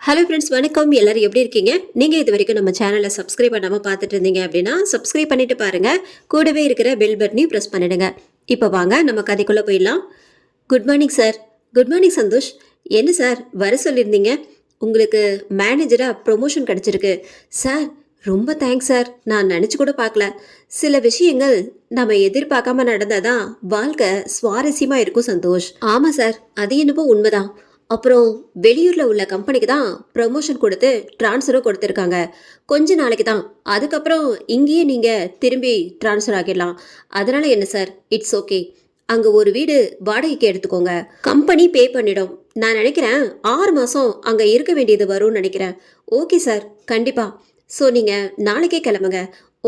Hello friends, வணக்கம். எல்லாரும் எப்படி இருக்கீங்க? நீங்கள் இது வரைக்கும் நம்ம சேனலை சப்ஸ்கிரைப் பண்ணாமல் பார்த்துட்டு இருந்தீங்க அப்படின்னா சப்ஸ்கிரைப் பண்ணிட்டு பாருங்கள். கூடவே இருக்கிற பெல் பட்டனையும் ப்ரெஸ் பண்ணிடுங்க. இப்போ வாங்க நம்ம கதைக்குள்ளே போயிடலாம். Good morning sir. Good morning Santhosh. என்ன சார் வர சொல்லியிருந்தீங்க? உங்களுக்கு மேனேஜராக ப்ரொமோஷன் கிடச்சிருக்கு சார். ரொம்ப தேங்க்ஸ் சார். நான் நினச்சி கூட பார்க்கல. சில விஷயங்கள் நம்ம எதிர்பார்க்காம நடந்தாதான் வாழ்க்கை சுவாரஸ்யமாக இருக்கும் சந்தோஷ். ஆமாம் சார், அது என்னவோ உண்மைதான். அப்புறம் வெளியூரில் உள்ள கம்பெனிக்கு தான் ப்ரமோஷன் கொடுத்து ட்ரான்ஸ்ஃபரும் கொடுத்துருக்காங்க. கொஞ்ச நாளைக்கு தான். அதுக்கப்புறம் இங்கேயே நீங்கள் திரும்பி ட்ரான்ஸ்ஃபர் ஆகிடலாம். அதனால் என்ன சார், இட்ஸ் ஓகே. அங்கே ஒரு வீடு வாடகைக்கு எடுத்துக்கோங்க. கம்பெனி பே பண்ணிடும். நான் நினைக்கிறேன் 6 மாதம் அங்கே இருக்க வேண்டியது வரும்னு நினைக்கிறேன். ஓகே சார், கண்டிப்பாக. ஸோ நீங்கள் நாளைக்கே கிளம்புங்க.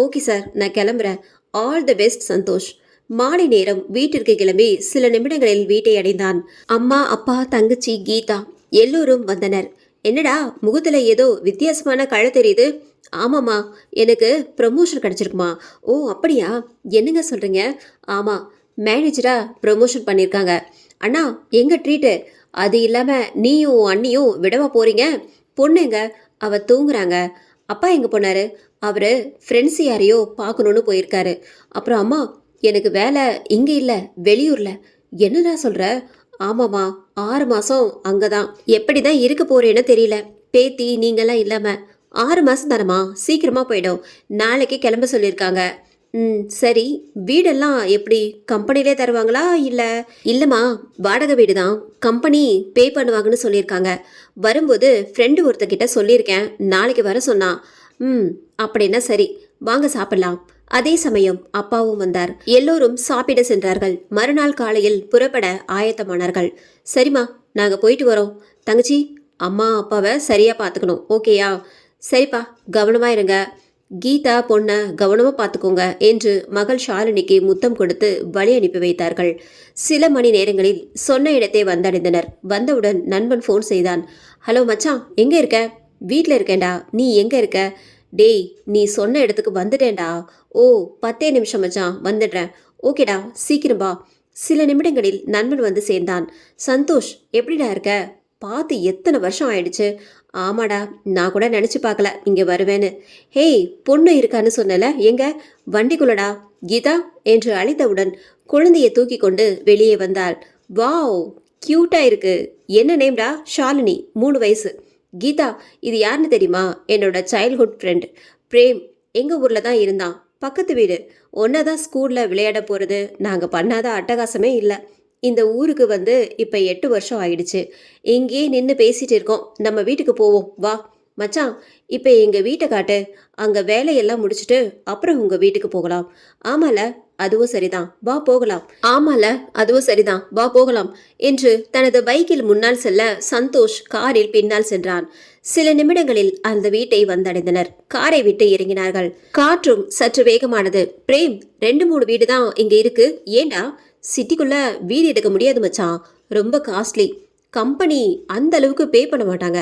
ஓகே சார், நான் கிளம்புறேன். All the best Santhosh. மாலை நேரம் வீட்டிற்கு கிளம்பி சில நிமிடங்களில் வீட்டை அடைந்தான். அம்மா, அப்பா, தங்கச்சி, கீதா எல்லோரும் வந்தனர். என்னடா முகத்துல ஏதோ வித்தியாசமான கழை தெரியுது? ஆமாம்மா, எனக்கு ப்ரமோஷன் கிடைச்சிருக்குமா? ஓ அப்படியா? என்னங்க சொல்றீங்க? ஆமா, மேனேஜரா ப்ரமோஷன் பண்ணியிருக்காங்க. அண்ணா, எங்க ட்ரீட்டு? அது இல்லாம நீயும் அண்ணியும் விடவா போறீங்க? பொண்ணுங்க, அவ தூங்குறாங்க. அப்பா எங்க போனாரு? அவரு ஃப்ரெண்ட்ஸ் யாரையோ பார்க்கணுன்னு போயிருக்காரு. அப்புறம் அம்மா, எனக்கு வேலை இங்கே இல்லை, வெளியூரில். என்னடா சொல்கிற? ஆமாம்மா, 6 மாதம் அங்கே தான். எப்படி தான் இருக்க போகிறேன்னு தெரியல. பேத்தி நீங்களாம் இல்லாமல் 6 மாதம் தானம்மா, சீக்கிரமாக போயிடும். நாளைக்கு கிளம்ப சொல்லியிருக்காங்க. சரி. வீடெல்லாம் எப்படி, கம்பெனிலே தருவாங்களா இல்லை? இல்லைம்மா, வாடகை வீடு தான். கம்பெனி பே பண்ணுவாங்கன்னு சொல்லியிருக்காங்க. வரும்போது ஃப்ரெண்டு ஒருத்தக்கிட்ட சொல்லியிருக்கேன், நாளைக்கு வர சொன்னான். அப்படின்னா சரி, வாங்க சாப்பிடலாம். அதே சமயம் அப்பாவும் வந்தார். எல்லோரும் சாப்பிட சென்றார்கள். மறுநாள் காலையில் புறப்பட ஆயத்தமானார்கள். சரிம்மா, நாங்க போயிட்டு வரோம். தங்கச்சி, அம்மா அப்பாவை சரியா பார்த்துக்கணும், ஓகேயா? சரிப்பா, கவனமா இருங்க. கீதா பொண்ணை கவனமா பார்த்துக்கோங்க என்று மகள் ஷாலினிக்கு முத்தம் கொடுத்து வழி அனுப்பி வைத்தார்கள். சில மணி நேரங்களில் சொன்ன இடத்தை வந்தடைந்தனர். வந்தவுடன் நண்பன் ஃபோன் செய்தான். ஹலோ மச்சான், எங்க இருக்க? வீட்டில் இருக்கேன்டா. நீ எங்க இருக்க? டேய், நீ சொன்ன இடத்துக்கு வந்துட்டேன்டா. ஓ, 10 நிமிஷம் மச்சான், வந்துடுறேன். ஓகேடா, சீக்கிரம் வா. சில நிமிடங்களில் நண்பன் வந்து சேர்ந்தான். சந்தோஷ், எப்படிடா இருக்க? பார்த்து எத்தனை வருஷம் ஆயிடுச்சு. ஆமாடா, நான் கூட நினச்சி பார்க்கல இங்கே வருவேன்னு. ஹேய், பொண்ணு இருக்கான்னு சொன்னல, எங்க? வண்டிக்குள்ளடா. கீதா என்று அழைத்தவுடன் குழந்தையை தூக்கி கொண்டு வெளியே வந்தாள். வாவ், கியூட்டா இருக்கு. என்ன நேம்டா? ஷாலினி, 3 வயசு. கீதா, இது யாருன்னு தெரியுமா? என்னோட சைல்ட்ஹுட் ஃப்ரெண்ட் பிரேம். எங்கள் ஊரில் தான் இருந்தான், பக்கத்து வீடு. ஒன்றா தான் ஸ்கூலில் விளையாட போகிறது. நாங்கள் பண்ணாத அட்டகாசமே இல்லை. இந்த ஊருக்கு வந்து இப்போ 8 வருஷம் ஆயிடுச்சு. இங்கேயே நின்று பேசிகிட்டு இருக்கோம். நம்ம வீட்டுக்கு போவோம், வா. மச்சான், இப்போ எங்கள் வீட்டை காட்டு. அங்கே வேலையெல்லாம் முடிச்சுட்டு அப்புறம் உங்கள் வீட்டுக்கு போகலாம். ஆமால, அதுவும் சரிதான், வா போகலாம். ஆமால, அதுவும் சரிதான், வா போகலாம் என்று தனது பைக்கில் முன்னால் செல்ல சந்தோஷ் காரில் பின்னால் சென்றான். சில நிமிடங்களில் அந்த வீட்டை வந்தடைந்தனர். காரை விட்டு இறங்கினார்கள். காற்றும் சற்று வேகமானது. பிரேம், 2-3 வீடு தான் இங்க இருக்கு. ஏண்டா, சிட்டிக்குள்ள வீடு எடுக்க முடியாது மச்சான், ரொம்ப காஸ்ட்லி. கம்பெனி அந்த அளவுக்கு பே பண்ண மாட்டாங்க.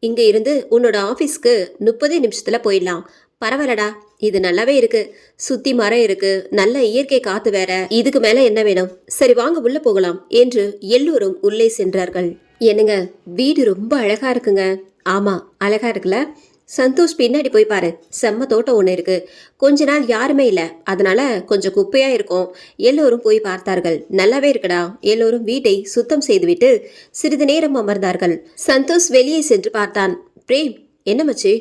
இங்க இருந்து உன்னோட ஆஃபீஸ்க்கு 30 நிமிஷத்துல போயிடலாம். பரவாயில்லடா, இது நல்லாவே இருக்கு. சுத்தி மரம் இருக்கு, நல்ல இயற்கை காத்து வேற. இதுக்கு மேல என்ன வேணும்? சரி வாங்க, உள்ள போகலாம் என்று எல்லோரும் உள்ளே சென்றார்கள். என்னங்க, வீடு ரொம்ப அழகா இருக்குங்க. ஆமா, அழகா இருக்குல்ல? சந்தோஷ், பின்னாடி போய் பாரு, செம்ம தோட்டம் ஒன்று இருக்கு. கொஞ்ச நாள் யாருமே இல்லை, அதனால கொஞ்சம் குப்பையா இருக்கும். எல்லோரும் போய் பார்த்தார்கள். நல்லாவே இருக்குடா. எல்லோரும் வீட்டை சுத்தம் செய்துவிட்டு சிறிது நேரம் அமர்ந்தார்கள். சந்தோஷ் வெளியே சென்று பார்த்தான். பிரேம், என்ன மச்சி,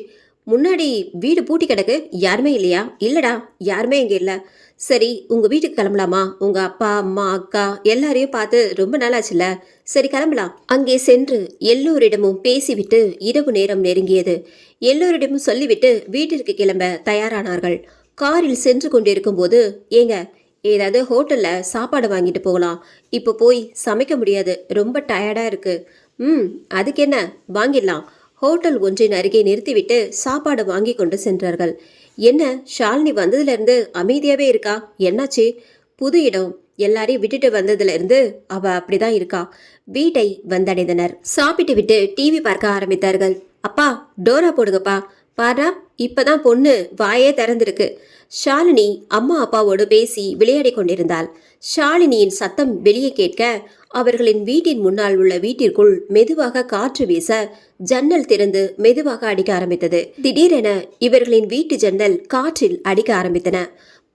முன்னாடி வீடு பூட்டி கிடக்கு, யாருமே இல்லையா? இல்லடா, யாருமே இங்கே இல்லை. சரி, உங்க வீட்டுக்கு கிளம்பலாமா? உங்க அப்பா, அம்மா, அக்கா எல்லாரையும் பார்த்து ரொம்ப நாளாச்சுல்ல. சரி கிளம்பலாம். அங்கே சென்று எல்லோரிடமும் பேசிவிட்டு இரவு நேரம் நெருங்கியது. எல்லோரிடமும் சொல்லிவிட்டு வீட்டிற்கு கிளம்ப தயாரானார்கள். காரில் சென்று கொண்டிருக்கும் போது, ஏங்க, ஏதாவது ஹோட்டல்ல சாப்பாடு வாங்கிட்டு போகலாம். இப்போ போய் சமைக்க முடியாது, ரொம்ப டயர்டா இருக்கு. அதுக்கு என்ன, வாங்கிடலாம். ஹோட்டல் ஒன்றின் அருகே நிறுத்திவிட்டு சாப்பாடு வாங்கி கொண்டு சென்றார்கள். என்ன ஷாலினி, வந்ததுல இருந்து அமைதியாவே இருக்கா? என்னாச்சு? புது இடம், எல்லாரையும் விட்டுட்டு வந்ததுல இருந்து அவ அப்படிதான் இருக்கா. வீட்டை வந்தடைந்தனர். சாப்பிட்டு விட்டு டிவி பார்க்க ஆரம்பித்தார்கள். அப்பா, டோரா போடுங்கப்பா. பாரா, இப்பதான் பொண்ணு வாயே திறந்திருக்கு. ஷாலினி அம்மா அப்பாவோடு பேசி விளையாடி கொண்டிருந்தாள். ஷாலினியின் சத்தம் வெளியே கேட்க அவர்களின் வீட்டின் முன்னால் உள்ள வீட்டிற்குள் மெதுவாக காற்று வீச ஜன்னல் திறந்து மெதுவாக அடிக்க ஆரம்பித்தது. திடீரென இவர்களின் வீட்டு ஜன்னல் காற்றில் அடிக்க ஆரம்பித்தன.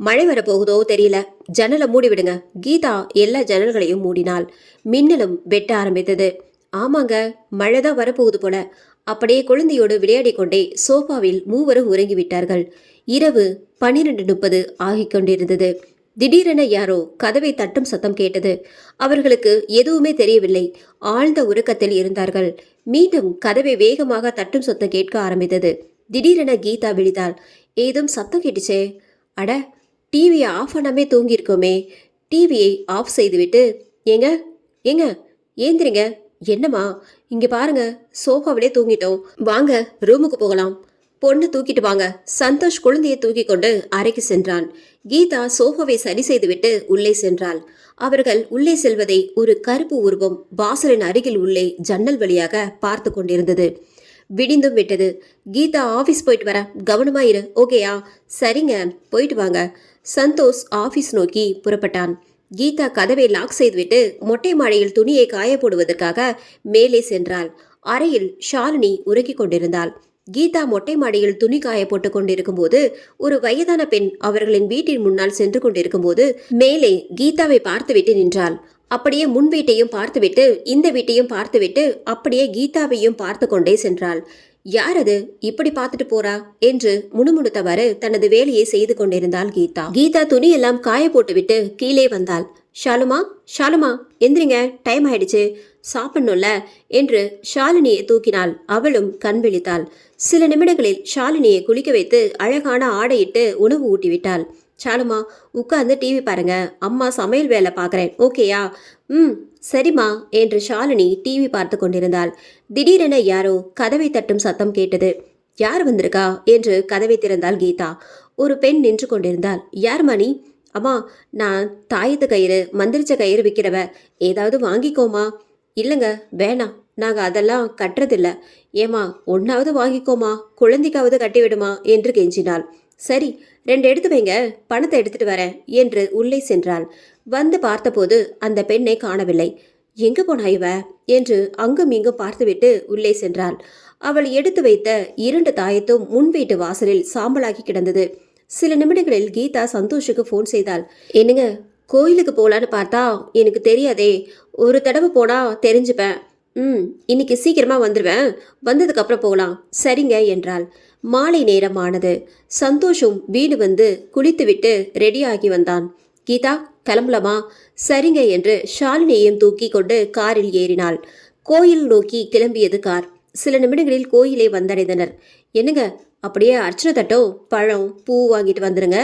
மழை வரப்போகுதோ தெரியல, ஜன்னலை மூடிவிடுங்க. கீதா எல்லா ஜன்னல்களையும் மூடினாள். மின்னலும் வெட்ட ஆரம்பித்தது. ஆமாங்க, மழைதான் வரப்போகுது போல. அப்படியே குழந்தையோடு விளையாடி கொண்டே சோஃபாவில் மூவரும் உறங்கிவிட்டார்கள். இரவு 12:30 ஆகிக் கொண்டிருந்தது. திடீரென யாரோ கதவை தட்டும் சத்தம் கேட்டது. அவர்களுக்கு எதுவுமே தெரியவில்லை. ஆழ்ந்த உறக்கத்தில் இருந்தார்கள். மீண்டும் கதவை வேகமாக தட்டும் சத்தம் கேட்க ஆரம்பித்தது. திடீரென கீதா விழித்தாள். ஏதும் சத்தம் கேட்டுச்சே. அட, டிவியை ஆஃப் பண்ணாமே தூங்கியிருக்கோமே. டிவியை ஆஃப் செய்துவிட்டு, ஏங்க ஏங்க ஏந்திரிங்க. என்னம்மா, இங்க பாருங்க, சோஃபாவிலே தூங்கிட்டோம். வாங்க ரூமுக்கு போகலாம். பொண்ணு தூக்கிட்டு வாங்க. சந்தோஷ் குழந்தையை தூக்கி கொண்டு அறைக்கு சென்றான். கீதா சோஃபாவை சரி செய்துவிட்டு உள்ளே சென்றாள். அவர்கள் உள்ளே செல்வதை ஒரு கருப்பு உருவம் வாசலின் அருகில் உள்ளே ஜன்னல் வழியாக பார்த்து கொண்டிருந்தது. விடிந்தும் விட்டது. கீதா ஆஃபீஸ் போயிட்டு வர, கவனமாயிரு, ஓகேயா? சரிங்க, போயிட்டு வாங்க. சந்தோஷ் ஆஃபீஸ் நோக்கி புறப்பட்டான். கீதா கதவை லாக் செய்துவிட்டு மொட்டை மாடியில் துணியை காய போடுவதற்காக மேலே சென்றாள். அறையில் ஷாலினி உறங்கிக் கொண்டிருந்தாள். கீதா மொட்டை மாடியில் துணி காய போட்டுக் கொண்டிருக்கும் போது ஒரு வயதான பெண் அவர்களின் வீட்டின் முன்னால் சென்று கொண்டிருக்கும் போது மேலே கீதாவை பார்த்துவிட்டு நின்றாள். அப்படியே முன் வீட்டையும் பார்த்துவிட்டு இந்த வீட்டையும் பார்த்துவிட்டு அப்படியே கீதாவையும் பார்த்து கொண்டே சென்றாள். யார் அது, இப்படி பார்த்துட்டு போறா என்று முணுமுணுத்தவாறு தனது வேலையை செய்து கொண்டிருந்தாள் கீதா. கீதா துணியெல்லாம் காய போட்டுவிட்டு கீழே வந்தாள். ஷாலுமா எந்திரிங்க, டைம் ஆயிடுச்சு, சாப்பிடணும்ல என்று ஷாலினியை தூக்கினாள். அவளும் கண் விழித்தாள். சில நிமிடங்களில் ஷாலினியை குளிக்க வைத்து அழகான ஆடையிட்டு உணவு ஊட்டிவிட்டாள். ஷாலுமா, உட்கார்ந்து டிவி பாருங்க, அம்மா சமையல் வேலை பார்க்குறேன், ஓகேயா? சரிம்மா என்று ஷாலினி டிவி பார்த்து கொண்டிருந்தாள். திடீரென யாரோ கதவை தட்டும் சத்தம் கேட்டது. யார் வந்திருக்கா என்று கதவை திறந்தாள் கீதா. ஒரு பெண் நின்று கொண்டிருந்தாள். யார் மணி? அம்மா, நான் தாயத்து கயிறு மந்திரிச்ச கயிறு விற்கிறவ, ஏதாவது வாங்கிக்கோமா? இல்லைங்க, வேணாம், நாங்கள் அதெல்லாம் கட்டுறதில்ல. ஏமா, ஒன்றாவது வாங்கிக்கோமா, குழந்தைக்காவது கட்டிவிடுமா என்று கெஞ்சினாள். சரி, 2 எடுத்து வைங்க, பணத்தை எடுத்துட்டு வரேன் என்று உள்ளே சென்றாள். வந்து பார்த்தபோது அந்த பெண்ணை காணவில்லை. எங்க போனா இவ என்று அங்கும் இங்கும் பார்த்துவிட்டு உள்ளே சென்றாள். அவள் எடுத்து வைத்த 2 தாயத்தும் முன் வீட்டு வாசலில் சாம்பலாகி கிடந்தது. சில நிமிடங்களில் கீதா சந்தோஷுக்கு ஃபோன் செய்தாள். என்னங்க, கோயிலுக்கு போகலான்னு பார்த்தா எனக்கு தெரியாதே, ஒரு தடவை போனா தெரிஞ்சுப்பேன். இன்னைக்கு சீக்கிரமா வந்துடுவேன், வந்ததுக்கு அப்புறம் போகலாம். சரிங்க என்றாள். மாலை நேரம் ஆனது. சந்தோஷும் வீடு வந்து குளித்துவிட்டு ரெடியாகி வந்தான். கீதா, கிளம்பலாமா? சரிங்க என்று ஷாலினியையும் தூக்கி கொண்டு காரில் ஏறினாள். கோயில் நோக்கி கிளம்பியது கார். சில நிமிடங்களில் கோயிலை வந்தடைந்தனர். என்னங்க, அப்படியே அர்ச்சனை தட்டோ பழம் பூ வாங்கிட்டு வந்துருங்க.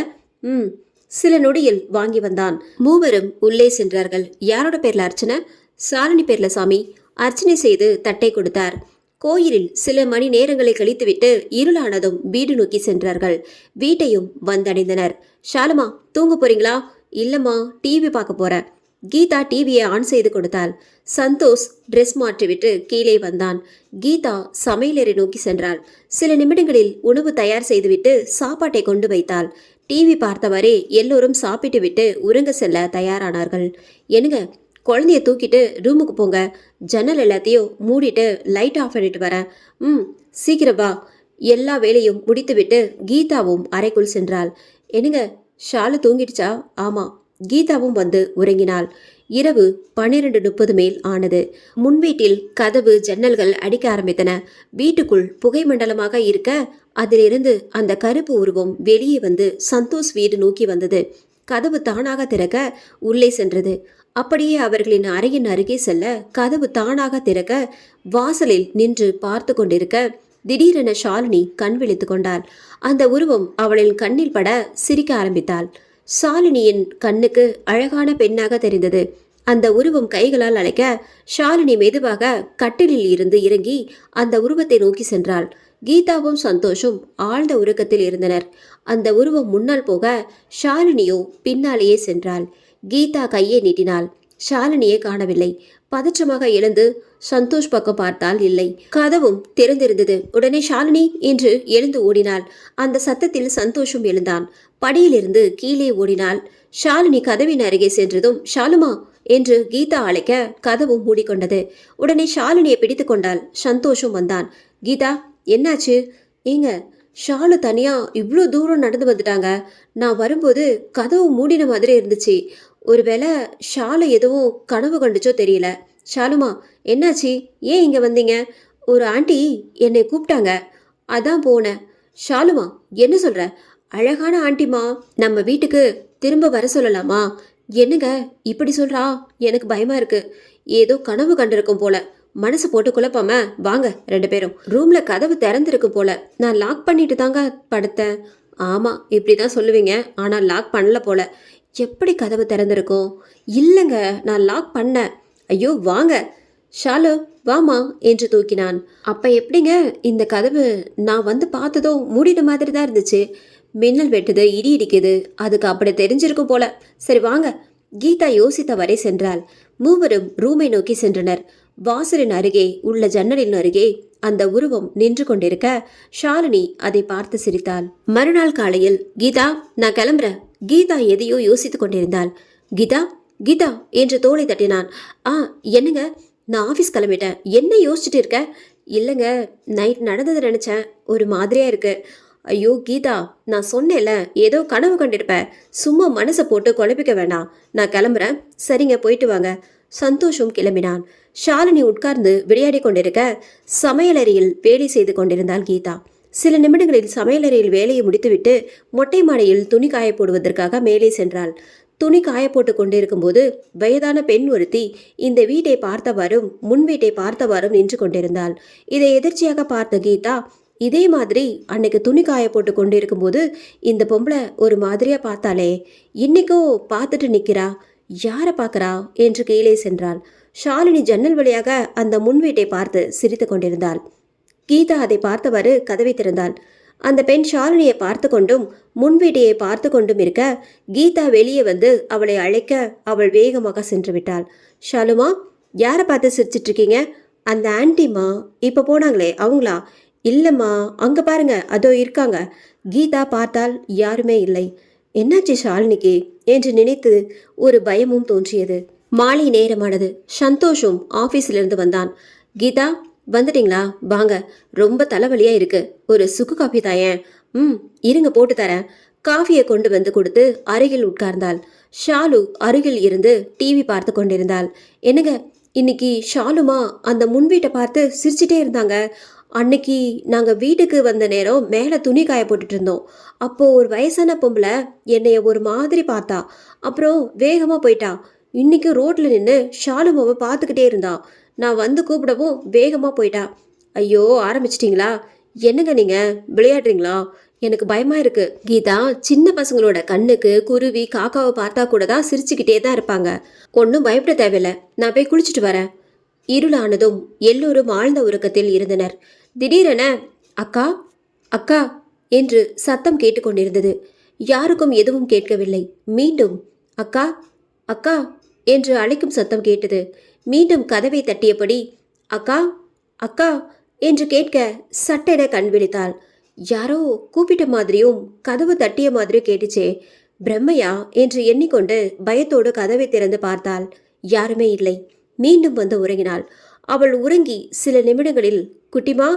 சில நொடியில் வாங்கி வந்தான். மூவரும் உள்ளே சென்றார்கள். யாரோட பேர்ல அர்ச்சனை? ஷாலினி பேர்ல சாமி. அர்ச்சனை செய்து தட்டை கொடுத்தார். கோயிலில் சில மணி நேரங்களை கழித்துவிட்டு இருளானதும் வீடு நோக்கி சென்றார்கள். வீட்டையும் வந்தடைந்தனர். ஷாலுமா, தூங்க போறீங்களா? இல்லம்மா, டிவி பார்க்க போறேன். கீதா டிவியை ஆன் செய்து கொடுத்தாள். சந்தோஷ் ட்ரெஸ் மாற்றிவிட்டு கீழே வந்தான். கீதா சமையலறை நோக்கி சென்றாள். சில நிமிடங்களில் உணவு தயார் செய்துவிட்டு சாப்பாட்டை கொண்டு வைத்தாள். டிவி பார்த்தவரே எல்லோரும் சாப்பிட்டு விட்டு உறங்க செல்ல தயாரானார்கள். என்னங்க, குழந்தைய தூக்கிட்டு ரூமுக்கு போங்க, ஜன்னல் எல்லாத்தையும் மூடிட்டு லைட் ஆஃப் பண்ணிட்டு வரேன். சீக்கிரம் வா. எல்லா வேலையும் முடித்துவிட்டு கீதாவும் அறைக்குள் சென்றாள். என்னங்க, ஷாலு தூங்கிடுச்சா? ஆமாம். கீதாவும் வந்து உறங்கினாள். இரவு 12:30 மேல் ஆனது. முன்வீட்டில் கதவு ஜன்னல்கள் அடிக்க ஆரம்பித்தன. வீட்டுக்குள் புகை மண்டலமாக இருக்க அதிலிருந்து அந்த கருப்பு உருவம் வெளியே வந்து சந்தோஷ் வீடு நோக்கி வந்தது. கதவு தானாக திறக்க உள்ளே சென்றது. அப்படியே அவர்களின் அறையின் அருகே செல்ல கதவு தானாக திறக்க வாசலில் நின்று பார்த்து கொண்டிருக்க திடீரென ஷாலினி கண் விழித்து கொண்டாள். அந்த உருவம் அவளின் கண்ணில் பட சிரிக்க ஆரம்பித்தாள். ஷாலினியின் கண்ணுக்கு அழகான பெண்ணாக தெரிந்தது. அந்த உருவம் கைகளால் அழைக்க ஷாலினி மெதுவாக கட்டிலில் இருந்து இறங்கி அந்த உருவத்தை நோக்கி சென்றாள். கீதாவும் சந்தோஷும் ஆழ்ந்த உறக்கத்தில் இருந்தனர். அந்த உருவம் முன்னால் போக ஷாலினியோ பின்னாலேயே சென்றாள். கீதா கையை நீட்டினாள். ஷாலினியை காணவில்லை. பதற்றமாக எழுந்து சந்தோஷ் பக்கம் பார்த்தால் இல்லை. கதவும் திறந்திருந்தது. உடனே ஷாலினி என்று எழுந்து ஓடினாள். அந்த சத்தத்தில் சந்தோஷும் எழுந்தான். படியிலிருந்து கீழே ஓடினாள். ஷாலினி கதவின் அருகே சென்றதும் ஷாலுமா என்று கீதா அழைக்க கதவும் மூடிக்கொண்டது. உடனே ஷாலினியை பிடித்து கொண்டால் சந்தோஷம் வந்தான். கீதா, என்னாச்சு? ஏங்க, ஷாலு தனியா இவ்வளோ தூரம் நடந்து வந்துட்டாங்க. நான் வரும்போது கதவு மூடின மாதிரி இருந்துச்சு. ஒருவேளை ஷாலு எதுவும் கனவு கண்டுச்சோ தெரியல. ஷாலுமா, என்னாச்சு? ஏன் இங்கே வந்தீங்க? ஒரு ஆண்டி என்னை கூப்பிட்டாங்க, அதான் போனேன். ஷாலுமா, என்ன சொல்ற? அழகான ஆண்டிமா, நம்ம வீட்டுக்கு திரும்ப வர சொல்லலாமா? என்னங்க இப்படி சொல்றா? எனக்கு பயமா இருக்கு. ஏதோ கனவு கண்டிருக்கும் போல. மனசு போட்டு குழப்பாம வாங்க ரெண்டு பேரும். ரூம்ல கதவு திறந்திருக்கும் போல. நான் லாக் பண்ணிட்டு தாங்க படுத்தேன். ஆமா, இப்படிதான் சொல்லுவீங்க. ஆனா லாக் பண்ணல போல. எப்படி கதவு திறந்திருக்கும்? இல்லைங்க, நான் லாக் பண்ணேன். ஐயோ வாங்க. ஷாலு, வாமா என்று தூக்கினான். அப்ப எப்படிங்க இந்த கதவு? நான் வந்து பார்த்ததோ மூடின மாதிரி தான் இருந்துச்சு. மின்னல் வெட்டுது, இடி இடிக்குது, அதுக்கு அப்படி தெரிஞ்சிருக்கும் போல. சரி வாங்க. கீதா யோசித்தவரை சென்றாள். மூவரும் ரூமை நோக்கி சென்றனர். வாசலின் அருகே உள்ள ஜன்னலின் அருகே அந்த உருவம் நின்று கொண்டிருக்க ஷாலினி அதை பார்த்து சிரித்தாள். மறுநாள் காலையில், கீதா, நான் கிளம்புறேன். கீதா எதையோ யோசித்துக் கொண்டிருந்தாள். கீதா, கீதா என்று தோளை தட்டினான். என்னங்க? நான் ஆஃபீஸ் கிளம்பிட்டேன். என்ன யோசிச்சுட்டு இருக்க? இல்லைங்க, நைட் நடந்ததை நினச்சேன். ஒரு மாதிரியா இருக்கு. ஐயோ கீதா, நான் சொன்னேன்ல, ஏதோ கனவு கண்டிருப்ப. சும்மா மனசை போட்டு குழப்பிக்க வேண்டாம். நான் கிளம்புறேன். சரிங்க, போயிட்டு வாங்க. சந்தோஷம் கிளம்பினான். ஷாலினி உட்கார்ந்து விளையாடி கொண்டிருக்க சமையலறையில் வேலை செய்து கொண்டிருந்தாள் கீதா. சில நிமிடங்களில் சமையலறையில் வேலையை முடித்துவிட்டு மொட்டை மாடையில் துணி காய போடுவதற்காக மேலே சென்றாள். துணி காய போட்டு கொண்டிருக்கும் போது வயதான பெண் ஒருத்தி இந்த வீட்டை பார்த்தவாறும் முன் வீட்டை பார்த்தவாறும் நின்று கொண்டிருந்தாள். இதை எதிர்ச்சியாக பார்த்த கீதா, இதே மாதிரி அன்னைக்கு துணி காய போட்டு கொண்டிருக்கும் போது இந்த பொம்பளை ஒரு மாதிரியா பார்த்தாலே, இன்னைக்கோ பார்த்துட்டு நிற்கிறா, யாரை பார்க்கறா என்று கீழே சென்றாள். ஷாலினி ஜன்னல் வழியாக அந்த முன் வீட்டை பார்த்து சிரித்து கொண்டிருந்தாள். கீதா அதை பார்த்தவாறு கதவை திறந்தாள். அந்த பெண் ஷாலினியை பார்த்து கொண்டும் முன் வீட்டையை பார்த்து கொண்டும் இருக்க கீதா வெளியே வந்து அவளை அழைக்க அவள் வேகமாக சென்று விட்டாள். ஷாலுமா, யாரை பார்த்து சிரிச்சிட்டு இருக்கீங்க? அந்த ஆன்டிமா, இப்போ போனாங்களே அவங்களா? இல்லைம்மா, அங்கே பாருங்க, அதோ இருக்காங்க. கீதா பார்த்தால் யாருமே இல்லை. என்னாச்சு ஷாலினிக்கு என்று நினைத்து ஒரு பயமும் தோன்றியது. மாலை நேரமானது. சந்தோஷம் ஆஃபீஸிலிருந்து வந்தான். கீதா, வந்துட்டீங்களா? வாங்க, ரொம்ப தலைவலியா இருக்கு. ஒரு சுக்கு காஃபி தாயேன். இருங்க, போட்டு தரேன். காஃபியை கொண்டு வந்து கொடுத்து அருகில் உட்கார்ந்தாள். ஷாலு அருகில் இருந்து டிவி பார்த்து கொண்டிருந்தாள். என்னங்க, இன்னைக்கு ஷாலுமா அந்த முன் வீட்டை பார்த்து சிரிச்சிட்டே இருந்தாங்க. அன்னைக்கு நாங்கள் வீட்டுக்கு வந்த நேரம் மேலே துணி காய போட்டுட்டு இருந்தோம். அப்போது ஒரு வயசான பொம்பளை என்னைய ஒரு மாதிரி பார்த்தா. அப்புறம் வேகமாக போயிட்டா. இன்னைக்கு ரோட்டில் நின்று ஷாலுமாவை பார்த்துக்கிட்டே இருந்தா. நான் வந்து கூப்பிடவும் வேகமாக போயிட்டா. ஐயோ, ஆரம்பிச்சிட்டிங்களா? என்னங்க நீங்கள் விளையாடுறீங்களா? எனக்கு பயமாக இருக்குது. கீதா, சின்ன பசங்களோட கண்ணுக்கு குருவி காக்காவை பார்த்தா கூட தான் சிரிச்சுக்கிட்டே தான் இருப்பாங்க. ஒன்றும் பயப்பட தேவையில்லை. நான் போய் குளிச்சுட்டு வரேன். இருளானதும் எல்லோரும் ஆழ்ந்த உறக்கத்தில் இருந்தனர். திடீரென அக்கா, அக்கா என்று சத்தம் கேட்டுக்கொண்டிருந்தது. யாருக்கும் எதுவும் கேட்கவில்லை. மீண்டும் அக்கா, அக்கா என்று அழைக்கும் சத்தம் கேட்டது. மீண்டும் கதவை தட்டியபடி அக்கா, அக்கா என்று கேட்க சட்டென கண் விழித்தாள். யாரோ கூப்பிட்ட மாதிரியும் கதவு தட்டிய மாதிரியும் கேட்டுச்சே. பிரம்மையா என்று எண்ணிக்கொண்டு பயத்தோடு கதவை திறந்து பார்த்தாள். யாருமே இல்லை. மீண்டும் வந்து உறங்கினாள். அவள் உறங்கி சில நிமிடங்களில் குட்டிமா,